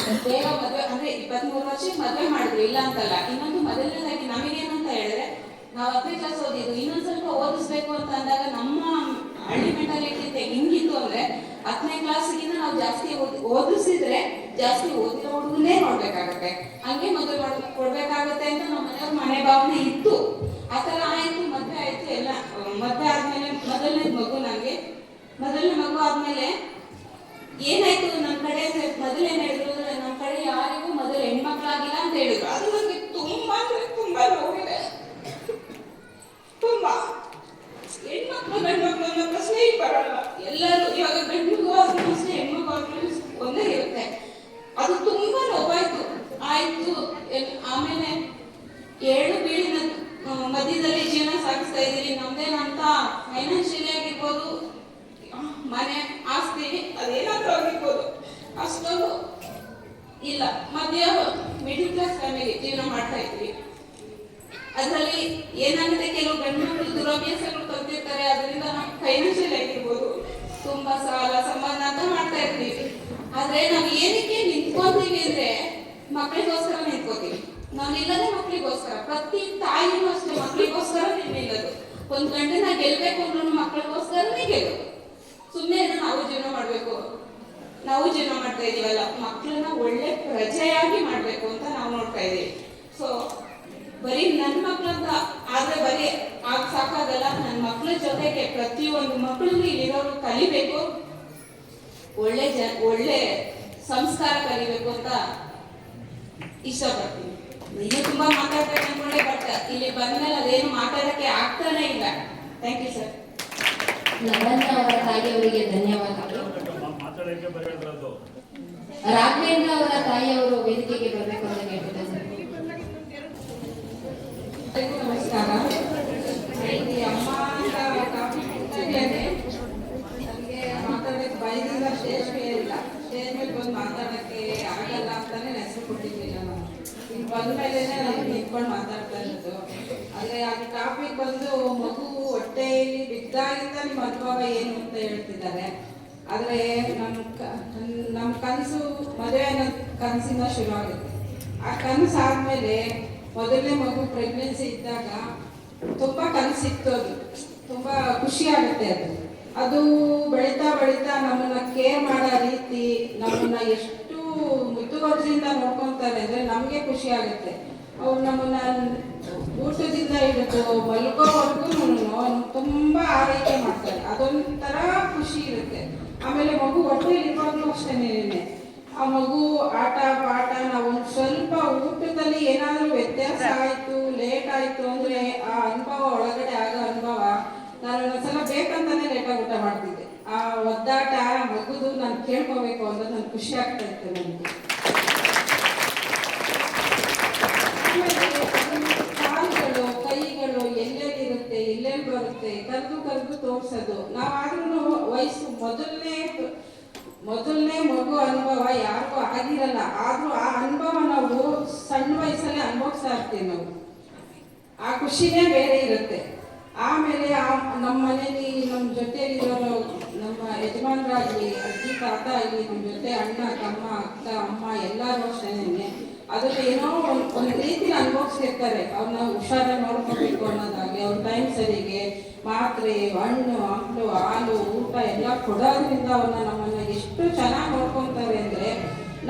ಬೇಗ ಮದುವೆ ಅಂದ್ರೆ 23 ವರ್ಷಕ್ಕೆ ಮದುವೆ ಮಾಡಿದ್ರು, ಇಲ್ಲ ಅಂತಲ್ಲ. ಇನ್ನೊಂದು ಮೊದಲನೇದಾಗಿ ನಮಗೇನಂತ ಹೇಳಿದ್ರೆ ನಾವು 10ನೇ ಕ್ಲಾಸ್ ಓದಿದ್ದು, ಇನ್ನೊಂದ್ ಸ್ವಲ್ಪ ಓದಿಸ್ಬೇಕು ಅಂತ ಅಂದಾಗ ನಮ್ಮ ಹಳ್ಳಿ ಮೆಂಟಾಲಿಟಿ ಹಿಂಗಿತ್ತು ಅಂದ್ರೆ 10ನೇ ಕ್ಲಾಸ್ಗಿಂತ ನಾವು ಜಾಸ್ತಿ ಓದಿಸಿದ್ರೆ ಜಾಸ್ತಿ ಓದಿರೋ ಹುಡುಗನ್ನೇ ನೋಡ್ಬೇಕಾಗತ್ತೆ, ಹಂಗೆ ಮದುವೆ ಕೊಡ್ಬೇಕಾಗತ್ತೆ ಅಂತ ನಮ್ಮ ಮನೆಯವ್ರ ಮನೆ ಭಾವನೆ ಇತ್ತು. ಆತರ ಆಯ್ತು, ಮದ್ವೆ ಆಯ್ತು. ಎಲ್ಲ ಮದ್ವೆ ಆದ್ಮೇಲೆ ಮೊದಲನೇ ಮಗು ಆದ್ಮೇಲೆ ಏನಾಯ್ತು, ನಮ್ಮ ಕಡೆ ಮೊದಲು ಏನ್ ಹೇಳಿದ್ರು ಅಂದ್ರೆ ನಮ್ಮ ಕಡೆ ಯಾರಿಗೂ ಮೊದಲು ಹೆಣ್ಮಕ್ಳಾಗಿಲ್ಲ ಅಂತ ಹೇಳಿದ್ರು. ಅದು ನನಗೆ ತುಂಬಾ ಅಂದ್ರೆ ತುಂಬಾ ನೋವಿದೆ. ತುಂಬಾ ಹೆಣ್ಮಕ್ಳು ಗಂಡ್ಮಕ್ಳು ಅನ್ನೋ ಪ್ರಶ್ನೆ ಬರಲ್ಲ. ಎಲ್ಲರೂ ಇವಾಗ ಗಂಡು ಆದ್ರೂ ಅಷ್ಟೇ ಹೆಣ್ಮಕ್ಳು ಆದ್ರೂ ಒಂದೇ ಇರುತ್ತೆ. ಅದು ತುಂಬಾ ನೋವಾಯ್ತು. ಆಯ್ತು, ಆಮೇಲೆ 7 ಬೀಳಿನ ಮಧ್ಯದಲ್ಲಿ ಜೀವನ ಸಾಗಿಸ್ತಾ ಇದ್ದೀರಿ. ನಮ್ದೇನಂತ ಫೈನಾನ್ಷಿಯಲಿ ಆಗಿರ್ಬೋದು, ಮನೆ ಆಸ್ತಿ ಅದೇನಾದ್ರೂ ಆಗಿರ್ಬೋದು, ಅಷ್ಟೊಂದು ಮಧ್ಯ ಮಿಡಿಲ್ ಕ್ಲಾಸ್ ಫ್ಯಾಮಿಲಿ ಜೀವನ ಮಾಡ್ತಾ ಇದ್ವಿ. ಅದರಲ್ಲಿ ಏನಾಗುತ್ತೆ, ಕೆಲವು ಗಂಡು ಮಕ್ಕಳು ದುರಭ್ಯಾಸಗಳು ಕಲ್ತಿರ್ತಾರೆ. ಅದರಿಂದ ನಾವು ಫೈನಾನ್ಷಿಯಲ್ ಆಗಿರ್ಬೋದು ತುಂಬಾ ಸಾಲ ಸಂಬಂಧ ಅಂತ ಮಾಡ್ತಾ ಇರ್ತೀವಿ. ಆದ್ರೆ ನಾವು ಏನಕ್ಕೆ ನಿಂತ್ಕೊಂತೀವಿ ಅಂದ್ರೆ ಮಕ್ಕಳಿಗೋಸ್ಕರ ನಿಂತ್ಕೋತೀವಿ. ನಾವು ನಿಲ್ಲದೆ ಮಕ್ಕಳಿಗೋಸ್ಕರ. ಪ್ರತಿ ತಾಯಿನೂ ಅಷ್ಟೇ ಮಕ್ಕಳಿಗೋಸ್ಕರ ನಿಲ್ಲೋದು. ಒಂದ್ ಗಂಟೆನ ಗೆಲ್ಬೇಕು ಅಂದ್ರೂ ಮಕ್ಕಳಿಗೋಸ್ಕರನೇ ಗೆಲ್ಲೋದು. ಸುಮ್ಮನೆ ನಾವು ಜೀವನ ಮಾಡ್ಬೇಕು, ನಾವು ಜೀವನ ಮಾಡ್ತಾ ಇದೀವಲ್ಲ, ಮಕ್ಕಳನ್ನ ಒಳ್ಳೆ ಪ್ರಜೆಯಾಗಿ ಮಾಡ್ಬೇಕು ಅಂತ ನಾವು ನೋಡ್ತಾ ಇದೀವಿ. ಸೊ ಬರೀ ನನ್ನ ಮಕ್ಕಳಂತ ಆದ್ರೆ ಬರೀ ಆಗ ಸಾಕಾಗಲ್ಲ. ನನ್ನ ಮಕ್ಕಳ ಜೊತೆಗೆ ಪ್ರತಿಯೊಂದು ಮಕ್ಕಳು ಇಲ್ಲಿರೋರು ಕಲಿಬೇಕು, ಒಳ್ಳೆ ಸಂಸ್ಕಾರ ಕಲಿಬೇಕು ಅಂತ ಇಷ್ಟಪಡ್ತೀನಿ. ಇನ್ನೂ ತುಂಬಾ ಮಾತಾಡ್ಬೇಕು ಅನ್ಕೊಂಡೆ, ಬಟ್ ಇಲ್ಲಿ ಬಂದ್ಮೇಲೆ ಅದೇನು ಮಾತಾಡಕ್ಕೆ ಆಗ್ತಾನೆ ಇಲ್ಲ. Thank you sir. ಲಾವಣ್ಯ ಅವರ ತಾಯಿಯವರಿಗೆ ಧನ್ಯವಾದಗಳು. ರಾಘವೇಂದ್ರ ಅವರ ತಾಯಿಯವರು ವೇದಿಕೆಗೆ ಬರಬೇಕು ಅಂತ ಕೇಳ್ತಿದ್ದಾರೆ. ನಮಸ್ಕಾರ. ನನಗೆ ಅಮ್ಮ ಅಂತ ನನಗೆ ಮಾತಾಡಕ್ಕೆ ಬೈದಿಂದ ಸ್ಟೇಜ್ ಮೇಲೆ ಇಲ್ಲ. ಸ್ಟೇಜ್ ಮೇಲೆ ಬಂದು ಮಾತಾಡಕ್ಕೆ ಆಗಲ್ಲ ಅಂತಾನೆ ಹೆಸರು ಕೊಟ್ಟಿದ್ದಿಲ್ಲ. ನಾನು ಇಲ್ಲಿ ಬಂದ ಮೇಲೆ ನನಗೆ ನಿಂತ್ಕೊಂಡು ಮಾತಾಡ್ತಾ ಇರೋದು. ಆದರೆ ಆ ಟಾಪಿಕ್ ಬಂದು ಮಗು ಹೊಟ್ಟೆಯಲ್ಲಿ ಬಿದ್ದಾಗಿಂದ ನಿಮ್ಮ ಅನುಭವ ಏನು ಅಂತ ಹೇಳ್ತಿದ್ದಾರೆ. ಆದರೆ ನಮ್ಮ ಕನಸು ಮದುವೆ ಅನ್ನೋ ಕನಸಿಂದ ಶುರು ಆಗುತ್ತೆ. ಆ ಕನಸು ಆದಮೇಲೆ ಮೊದಲನೇ ಮಗು ಪ್ರೆಗ್ನೆನ್ಸಿ ಇದ್ದಾಗ ತುಂಬ ಕನಸಿತ್ತು. ಅದು ತುಂಬ ಖುಷಿ ಆಗುತ್ತೆ. ಅದು ಬೆಳೀತಾ ಬೆಳೀತಾ ನಮ್ಮನ್ನ ಕೇರ್ ಮಾಡೋ ರೀತಿ, ನಮ್ಮನ್ನ ಎಷ್ಟು ಮುತುವರ್ಜಿಯಿಂದ ನೋಡ್ಕೊತಾರೆ ಅಂದರೆ ನಮಗೆ ಖುಷಿ ಆಗುತ್ತೆ. ಅವ್ರು ನಮ್ಮನ್ನ ಊಟದಿಂದ ಹಿಡಿದು ಮಲ್ಕೋವರೆಗೂ ತುಂಬ ಆರೈಕೆ ಮಾಡ್ತಾರೆ. ಅದೊಂಥರ ಖುಷಿ ಇರುತ್ತೆ. ಆಮೇಲೆ ಮಗು ಹೊಟ್ಟೆಯಲ್ಲಿ ಇರುವಾಗಲೂ ಅಷ್ಟೇನೆ, ಆ ಮಗು ಆಟ ಪಾಠ, ನಾವು ಒಂದು ಸ್ವಲ್ಪ ಊಟದಲ್ಲಿ ಏನಾದರೂ ವ್ಯತ್ಯಾಸ ಆಯಿತು, ಲೇಟ್ ಆಯಿತು ಅಂದರೆ ಆ ಅನುಭವ ಒಳಗಡೆ ಆಗೋ ಅನುಭವ. ನಾನು ಒಂದ್ಸಲ ಬೇಕಂತಾನೆ ಲೇಟಾಗಿ ಊಟ ಮಾಡ್ತಿದ್ದೆ. ಆ ಒದ್ದಾಟ ಮಗುದು ನಾನು ಕೇಳ್ಕೋಬೇಕು ಅಂತ ನನಗೆ ಖುಷಿ ಆಗ್ತಾ ಇತ್ತು. ನನಗೆ ಕಾಲುಗಳು ಕೈಗಳು ಎಲ್ಲೆಲ್ಲಿರುತ್ತೆ, ಎಲ್ಲೆಲ್ಲಿ ಬರುತ್ತೆ, ಕರೆದು ತೋರಿಸೋದು. ನಾವಾದ್ರೂ ವಯಸ್ಸು ಮೊದಲನೇ ಮಗು ಅನುಭವ ಯಾರಿಗೂ ಆಗಿರಲ್ಲ. ಆದ್ರೂ ಆ ಅನುಭವ ನಾವು ಸಣ್ಣ ವಯಸ್ಸಲ್ಲೇ ಅನುಭವಿಸ್ತಾ ಇರ್ತೀವಿ. ನಾವು ಆ ಖುಷಿನೇ ಬೇರೆ ಇರುತ್ತೆ. ಆಮೇಲೆ ನಮ್ಮ ಮನೇಲಿ ನಮ್ಮ ಜೊತೆಲಿರೋರು, ನಮ್ಮ ಯಜಮಾನರಾಗಲಿ, ಅಜ್ಜಿ ತಾತ ಆಗಲಿ, ನಮ್ಮ ಜೊತೆ ಅಣ್ಣ ತಮ್ಮ ಅಕ್ಕ ಅಮ್ಮ ಎಲ್ಲರೂ ಅಷ್ಟೇನೆ ಅದಕ್ಕೆ ಏನೋ ಒಂದು ರೀತಿಲಿ ಅನುಭವಿಸ್ತಿರ್ತಾರೆ. ಅವ್ರನ್ನ ಹುಷಾರಾಗಿ ನೋಡ್ಕೋಬೇಕು ಅನ್ನೋದಾಗಲಿ, ಅವ್ರ ಟೈಮ್ ಸರಿಗೆ ಮಾತ್ರೆ, ಹಣ್ಣು ಹಂಪಲು ಹಾಲು ಊಟ ಎಲ್ಲ ಕೊಡೋದ್ರಿಂದ ನಮ್ಮನ್ನ ಎಷ್ಟು ಚೆನ್ನಾಗಿ ನೋಡ್ಕೊತಾರೆ ಅಂದರೆ,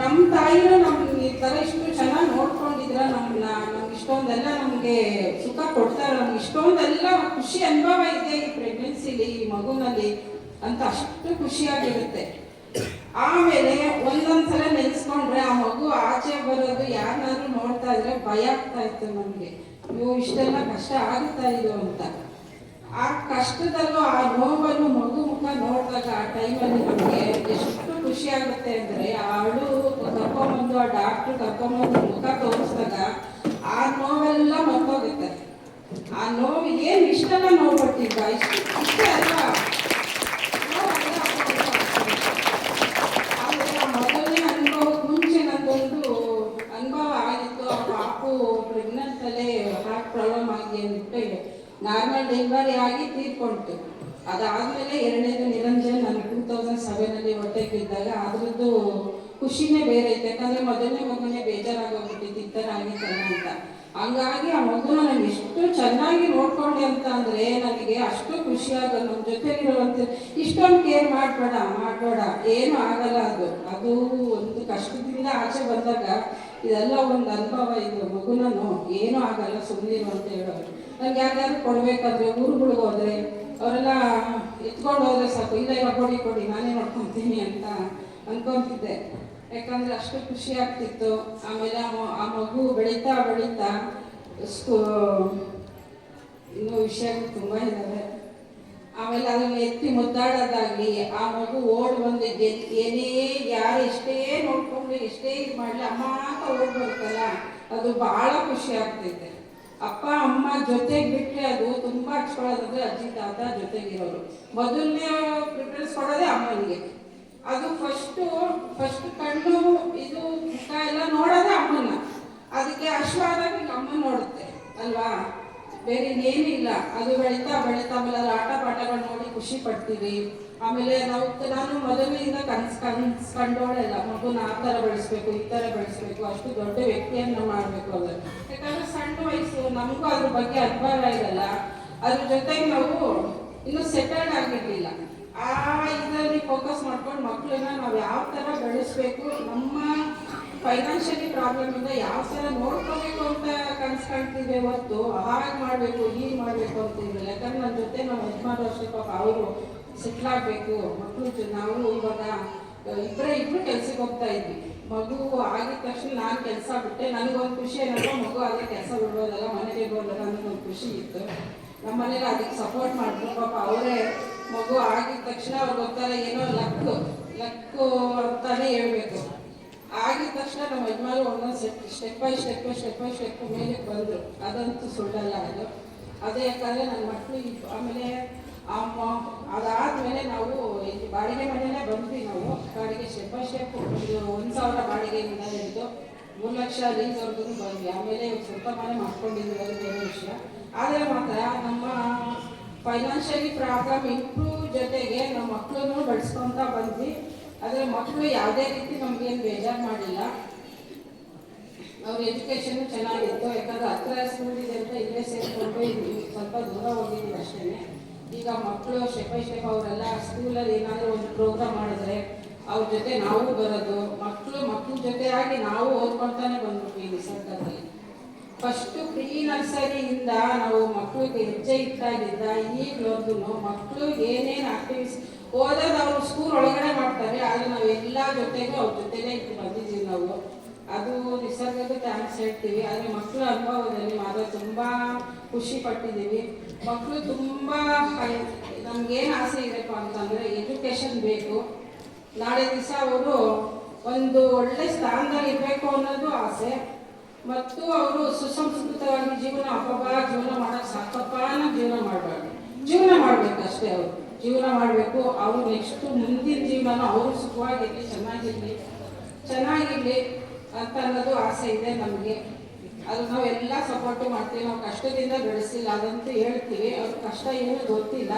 ನಮ್ಮ ತಾಯಿನೂ ನಮ್ಗೆ ಈ ಥರ ಇಷ್ಟು ಚೆನ್ನಾಗಿ ನೋಡ್ಕೊಂಡಿದ್ರ ನಮ್ಗೆ ಇಷ್ಟೊಂದೆಲ್ಲ ನಮಗೆ ಸುಖ ಕೊಡ್ತಾರೆ. ನಮ್ಗೆ ಇಷ್ಟೊಂದೆಲ್ಲ ಖುಷಿ ಅನುಭವ ಇದೆ ಈ ಪ್ರೆಗ್ನೆನ್ಸಿಲಿ, ಈ ಮಗುನಲ್ಲಿ ಅಂತ ಅಷ್ಟು ಖುಷಿಯಾಗಿರುತ್ತೆ. ಆಮೇಲೆ ಒಂದೊಂದ್ಸಲ ನೆನೆಸ್ಕೊಂಡ್ರೆ ಆ ಮಗು ಆಚೆ ಬರೋದು ಯಾರನ್ನಾದ್ರೂ ನೋಡ್ತಾ ಇದ್ರೆ ಭಯ ಆಗ್ತಾ ಇತ್ತು ನಮಗೆ. ನೀವು ಇಷ್ಟೆಲ್ಲ ಕಷ್ಟ ಆಗುತ್ತಾ ಇದು ಅಂತ. ಆ ಕಷ್ಟದಲ್ಲೂ ಆ ನೋವಲ್ಲೂ ಮಗು ಮುಖ ನೋಡಿದಾಗ ಆ ಟೈಮಲ್ಲಿ ನಮಗೆ ಎಷ್ಟು ಖುಷಿ ಆಗುತ್ತೆ ಅಂದರೆ, ಆ ಅಳು ಕರ್ಕೊಂಬಂದು ಆ ಡಾಕ್ಟ್ರು ಕರ್ಕೊಂಬಂದು ಮುಖ ತೋರಿಸಿದಾಗ ಆ ನೋವೆಲ್ಲ ಮರ್ತೋಗುತ್ತೆ. ಆ ನೋವಿಗೆ ಏನು ಇಷ್ಟೆಲ್ಲ ನೋವು ಪಟ್ಟಿದ್ದ ಇಷ್ಟೇ ಅಲ್ವಾ. ಆದರೆ ಆ ಮೊದಲನೇ ಅನುಭವಕ್ಕೆ ಮುಂಚೆ ನಂದೊಂದು ಅನುಭವ ಆಗಿತ್ತು. ಆ ಪಾಪು ಪ್ರೆಗ್ನೆಂಟಲ್ಲೇ ಹಾರ್ಟ್ ಪ್ರಾಬ್ಲಮ್ ಆಗಿ ಅಂದ್ಬಿಟ್ಟು ನಾರ್ಮಲ್ ಡೆಲಿವರಿ ಆಗಿ ತೀರ್ಕೊಳ್ತು. ಅದಾದಮೇಲೆ ಎರಡನೇದು ನಿರಂಜನ್ ನಾನು 2007 ಹೊಟ್ಟೆಗಿದ್ದಾಗ ಅದ್ರದ್ದು ಖುಷಿನೇ ಬೇರೆ ಇತ್ತು. ಯಾಕಂದರೆ ಮೊದಲನೇ ಮಗುನೇ ಬೇಜಾರಾಗೋಗ್ಬಿಟ್ಟಿತ್ತು ಈ ಥರ ಆಗಿತ್ತಲ್ಲ ಅಂತ. ಹಂಗಾಗಿ ಆ ಮಗುನ ನಾನು ಎಷ್ಟು ಚೆನ್ನಾಗಿ ನೋಡ್ಕೊಂಡೆ ಅಂತ ಅಂದರೆ ನನಗೆ ಅಷ್ಟು ಖುಷಿಯಾಗ ನಮ್ಮ ಜೊತೆಲಿರುವಂಥ ಇಷ್ಟೊಂದು ಕೇರ್ ಮಾಡಬೇಡ ಏನು ಆಗಲ್ಲ. ಅದು ಒಂದು ಕಷ್ಟದಿಂದ ಆಚೆ ಬಂದಾಗ ಇದೆಲ್ಲ ಒಂದು ಅನುಭವ. ಇದು ಮಗುನೂ ಏನೂ ಆಗಲ್ಲ ಸುಮ್ಮನಿರು ಅಂತ ಹೇಳೋರು. ನಂಗೆ ಯಾರ್ಯಾರು ಕೊಡಬೇಕಾದ್ರೆ ಊರುಗಳಿಗೆ ಹೋದರೆ ಅವರೆಲ್ಲ ಎತ್ಕೊಂಡು ಹೋದ್ರೆ ಸಾಕು, ಇಲ್ಲ ಕೊಡಿ ನಾನೇ ನೋಡ್ಕೊತೀನಿ ಅಂತ ಅನ್ಕೊತಿದ್ದೆ. ಯಾಕಂದರೆ ಅಷ್ಟು ಖುಷಿ ಆಗ್ತಿತ್ತು. ಆಮೇಲೆ ಆ ಮಗು ಬೆಳೀತಾ ಇನ್ನೂ ವಿಷಯಗಳು ತುಂಬ ಇದ್ದಾವೆ. ಆಮೇಲೆ ಅದನ್ನು ಎತ್ತಿ ಮುದ್ದಾಡೋದಾಗಲಿ, ಆ ಮಗು ಓಡ್ ಬಂದು ಏನೇ ಯಾರು ಎಷ್ಟೇ ನೋಡ್ಕೊಂಡು ಎಷ್ಟೇ ಇದು ಮಾಡಲಿ ಅಮ್ಮ ಅಂತ ಓಡ್ ಬರುತ್ತಲ್ಲ, ಅದು ಭಾಳ ಖುಷಿ ಆಗ್ತೈತೆ. ಅಪ್ಪ ಅಮ್ಮ ಜೊತೆಗೆ ಬಿಟ್ಟರೆ ಅದು ತುಂಬ ಹಚ್ಕೊಳ್ಳೋದಂದ್ರೆ ಅಜ್ಜಿ ತಾತ ಜೊತೆಗಿರೋರು. ಮೊದಲನೇ ಪ್ರಿಫರೆನ್ಸ್ ಕೊಡೋದೇ ಅಮ್ಮನಿಗೆ. ಅದು ಫಸ್ಟ್ ಕಣ್ಣು ಇದು ಮುಖ ಎಲ್ಲ ನೋಡೋದೇ ಅಮ್ಮನ್ನ. ಅದಕ್ಕೆ ಅಶ್ವಾದಾಗ ಅಮ್ಮ ನೋಡುತ್ತೆ ಅಲ್ವಾ, ಬೇರೆ ಇನ್ನೇನು ಇಲ್ಲ. ಅದು ಬೆಳೀತಾ ಆಮೇಲೆ ಅದು ಆಟ ಪಾಠಗಳು ನೋಡಿ ಖುಷಿ ಪಡ್ತೀವಿ. ಆಮೇಲೆ ನಾನು ಮೊದಲಿನಿಂದ ಕಂಡೋಳೆಲ್ಲ ಮಗುನ ಆ ಥರ ಬೆಳೆಸ್ಬೇಕು, ಈ ಥರ ಬೆಳೆಸ್ಬೇಕು, ಅಷ್ಟು ದೊಡ್ಡ ವ್ಯಕ್ತಿಯನ್ನು ಮಾಡಬೇಕು ಅಲ್ಲ. ಯಾಕಂದ್ರೆ ಸಣ್ಣ ವಯಸ್ಸು, ನಮಗೂ ಅದ್ರ ಬಗ್ಗೆ ಅನುಭವ ಇರಲ್ಲ. ಅದ್ರ ಜೊತೆಗೆ ನಾವು ಇನ್ನೂ ಸೆಟಲ್ಡ್ ಆಗಿರಲಿಲ್ಲ. ಆ ಇದರಲ್ಲಿ ಫೋಕಸ್ ಮಾಡ್ಕೊಂಡು ಮಕ್ಕಳನ್ನ ನಾವು ಯಾವ ಥರ ಬೆಳೆಸ್ಬೇಕು, ನಮ್ಮ ಫೈನಾನ್ಷಿಯಲಿ ಪ್ರಾಬ್ಲಮಿಂದ ಯಾವ ಥರ ನೋಡ್ಕೋಬೇಕು ಅಂತ ಕನ್ಸ್ಕೊಳ್ತೀವಿ ಹೊತ್ತು ಹಾಗೆ ಮಾಡಬೇಕು ಹೀಗೆ ಮಾಡಬೇಕು ಅಂತಿದ್ರಲ್ಲ. ಯಾಕಂದ್ರೆ ನನ್ನ ಜೊತೆ ನಮ್ಮ ಯಜಮಾನರು ಅಷ್ಟೇ ಪಾಪ ಅವರು ಸೆಟ್ಲ್ ಆಗಬೇಕು ಮಕ್ಕಳು. ನಾವು ಇವಾಗ ಇಬ್ರು ಕೆಲ್ಸಕ್ಕೆ ಹೋಗ್ತಾ ಇದ್ವಿ. ಮಗು ಆಗಿದ ತಕ್ಷಣ ನಾನು ಕೆಲಸ ಬಿಟ್ಟೆ. ನನಗೊಂದು ಖುಷಿ ಏನಪ್ಪ, ಮಗು ಅದೇ ಕೆಲಸ ಬಿಡ್ಬೋದಲ್ಲ, ಮನೆಗೆ ಹೋಗೋದಲ್ಲ ಅನ್ನೋದೊಂದು ಖುಷಿ ಇತ್ತು. ನಮ್ಮ ಮನೇಲಿ ಅದಕ್ಕೆ ಸಪೋರ್ಟ್ ಮಾಡಿದ್ರು ಪಾಪ. ಅವರೇ ಮಗು ಆಗಿದ ತಕ್ಷಣ ಅವ್ರಿಗೆ ಗೊತ್ತಾರೆ ಏನೋ ಲಕ್ಕು ಅಂತಾನೆ ಹೇಳ್ಬೇಕು. ಆಗಿದ ತಕ್ಷಣ ನಮ್ಮ ಯಜಮಾನರು ಒಂದೊಂದು ಸ್ಟೆಪ್ ಬೈ ಸ್ಟೆಪ್ ಮೇಲೆ ಬಂದರು. ಅದಂತೂ ಸುಳ್ಳಲ್ಲ ಅದು. ಅದೇ ಯಾಕಂದರೆ ನನ್ನ ಮಕ್ಕಳು ಆಮೇಲೆ ಅದಾದಮೇಲೆ ನಾವು ಬಾಡಿಗೆ ಮನೆಯಲ್ಲೇ ಬಂದ್ವಿ. ನಾವು ಬಾಡಿಗೆ ಸ್ಟೆಪ್ ಬೈ ಸ್ಟೆಪ್ 1,000 ಬಾಡಿಗೆಯಿಂದ ಹಿಡಿದು 3 ಲಕ್ಷ ಲೀಸ್ವರೆಗೂ ಬಂದ್ವಿ. ಆಮೇಲೆ ಸ್ವಲ್ಪ ಮನೆ ಮಾಡ್ಕೊಂಡಿದ್ವಿ, ಅದು ಬೇರೆ ವಿಷಯ. ಆದರೆ ಮಾತ್ರ ನಮ್ಮ ಫೈನಾನ್ಷಿಯಲಿ ಪ್ರಾಬ್ಲಮ್ ಇಂಪ್ರೂವ್ ಜೊತೆಗೆ ನಮ್ಮ ಮಕ್ಕಳನ್ನು ಬೆಳೆಸ್ಕೊತಾ ಬಂದ್ವಿ. ಆದರೆ ಮಕ್ಕಳು ಯಾವುದೇ ರೀತಿ ನಮಗೇನು ಬೇಜಾರು ಮಾಡಿಲ್ಲ. ಅವ್ರ ಎಜುಕೇಷನ್ನು ಚೆನ್ನಾಗಿತ್ತು. ಯಾಕಂದರೆ ಹತ್ತಿರ ಸ್ಕೂಲ್ ಇದೆ ಅಂತ ಇಲ್ಲೇ ಸೇರಿಕೊಂಡು ಇದ್ವಿ. ಸ್ವಲ್ಪ ದೂರ ಹೋಗಿದ್ದೀವಿ ಅಷ್ಟೇ. ಈಗ ಮಕ್ಕಳು ಸ್ಟೆಪ್ ಬೈ ಸ್ಟೆಪ್ ಅವರೆಲ್ಲ ಸ್ಕೂಲಲ್ಲಿ ಏನಾದರೂ ಒಂದು ಪ್ರೋಗ್ರಾಮ್ ಮಾಡಿದ್ರೆ ಅವ್ರ ಜೊತೆ ನಾವು ಬರೋದು, ಮಕ್ಕಳ ಜೊತೆಯಾಗಿ ನಾವು ಓದ್ಕೊಳ್ತಾನೆ ಬಂದ್ಬಿಟ್ವಿ ನಿಸರ್ಗದಲ್ಲಿ. ಫಸ್ಟು ಪ್ರೀ ನರ್ಸರಿಯಿಂದ ನಾವು ಮಕ್ಕಳಿಗೆ ಹೆಜ್ಜೆ ಇಟ್ಟಾಗಿದ್ದ ಈಗಲೊಂದು ಮಕ್ಕಳು ಏನೇನು ಆಕ್ಟಿವಿಟೀಸ್ ಓದೋದು ಅವರು ಸ್ಕೂಲ್ ಒಳಗಡೆ ಮಾಡ್ತಾರೆ. ಆದರೆ ನಾವು ಎಲ್ಲ ಜೊತೆಗೂ ಅವ್ರ ಜೊತೆಲೇ ಇಟ್ಟು ಬಂದಿದ್ದೀವಿ ನಾವು. ಅದು ನಿಸರ್ಗದ ಥ್ಯಾಂಕ್ಸ್ ಹೇಳ್ತೀವಿ. ಆದರೆ ಮಕ್ಕಳ ಅನುಭವದಲ್ಲಿ ಮಾತ್ರ ತುಂಬ ಖುಷಿ ಪಟ್ಟಿದ್ದೀವಿ. ಮಕ್ಕಳು ತುಂಬ ನಮಗೇನು ಆಸೆ ಇರಬೇಕು ಅಂತಂದರೆ ಎಜುಕೇಷನ್ ಬೇಕು. ನಾಳೆ ದಿವಸ ಅವರು ಒಂದು ಒಳ್ಳೆ ಸ್ಥಾನದಲ್ಲಿ ಇರಬೇಕು ಅನ್ನೋದು ಆಸೆ. ಮತ್ತು ಅವರು ಸುಸಂಸ್ಕೃತವಾಗಿ ಜೀವನ ಮಾಡೋಕ್ಕೆ ಸಾಕಪ್ಪ ಅನ್ನೋ ಜೀವನ ಮಾಡಬೇಕು ಅಷ್ಟೇ. ಅವರು ಜೀವನ ಮಾಡಬೇಕು. ಅವರು ನೆಕ್ಸ್ಟು ಮುಂದಿನ ಜೀವನ ಅವರು ಸುಖವಾಗಿರಲಿ, ಚೆನ್ನಾಗಿರಲಿ ಅಂತ ಅನ್ನೋದು ಆಸೆ ಇದೆ ನಮಗೆ. ಅದು ನಾವೆಲ್ಲ ಸಪೋರ್ಟು ಮಾಡ್ತೀವಿ. ನಾವು ಕಷ್ಟದಿಂದ ಬೆಳೆಸಿಲ್ಲ ಅದಂತೂ ಹೇಳ್ತೀವಿ. ಅವ್ರ ಕಷ್ಟ ಏನೂ ಗೊತ್ತಿಲ್ಲ.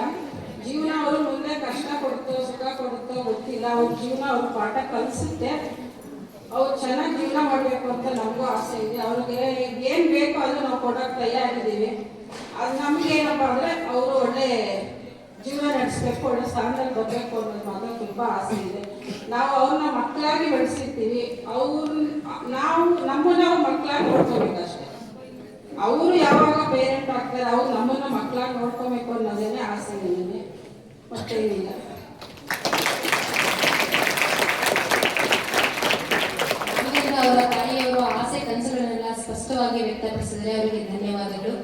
ಜೀವನ ಅವರು ಮುಂದೆ ಕಷ್ಟ ಕೊಡುತ್ತೋ ಸುಖ ಕೊಡುತ್ತೋ ಗೊತ್ತಿಲ್ಲ. ಅವ್ರ ಜೀವನ ಅವ್ರ ಪಾಠ ಕಲಿಸುತ್ತೆ. ಅವ್ರು ಚೆನ್ನಾಗಿ ಜೀವನ ಮಾಡಬೇಕು ಅಂತ ನಮಗೂ ಆಸೆ ಇದೆ. ಅವ್ರಿಗೆ ಏನು ಬೇಕೋ ಅದು ನಾವು ಕೊಡೋಕ್ಕೆ ತಯಾರಿದ್ದೀವಿ. ಅದು ನಮಗೇನಪ್ಪ ಅಂದರೆ ಅವರು ಒಳ್ಳೆ ಜೀವನ ನಡೆಸಬೇಕು, ಒಳ್ಳೆ ಸ್ಥಾನದಲ್ಲಿ ಬರಬೇಕು ಅನ್ನೋದು ಮಾತ್ರ ತುಂಬ ಆಸೆ ಇದೆ. ನಾವು ಅವ್ರನ್ನ ಮಕ್ಕಳಾಗಿ ಬೆಳೆಸಿರ್ತೀವಿ. ನಮ್ಮನ್ನ ಅವ್ರು ಮಕ್ಕಳಾಗಿ ನೋಡ್ಕೋಬೇಕಷ್ಟೆ. ಅವರು ಯಾವಾಗ ಪೇರೆಂಟ್ ಆಗ್ತಾರೆ ಅವ್ರು ನಮ್ಮನ್ನ ಮಕ್ಕಳಾಗಿ ನೋಡ್ಕೋಬೇಕು ಅನ್ನೋದೇನೆ ಆಸೆ ನನಗೆ, ಮತ್ತೇನಿಲ್ಲ. ಅವರ ತಾಯಿಯವರು ಆಸೆ ಕನಸುಗಳನ್ನೆಲ್ಲ ಸ್ಪಷ್ಟವಾಗಿ ವ್ಯಕ್ತಪಡಿಸಿದರೆ ಅವರಿಗೆ ಧನ್ಯವಾದಗಳು.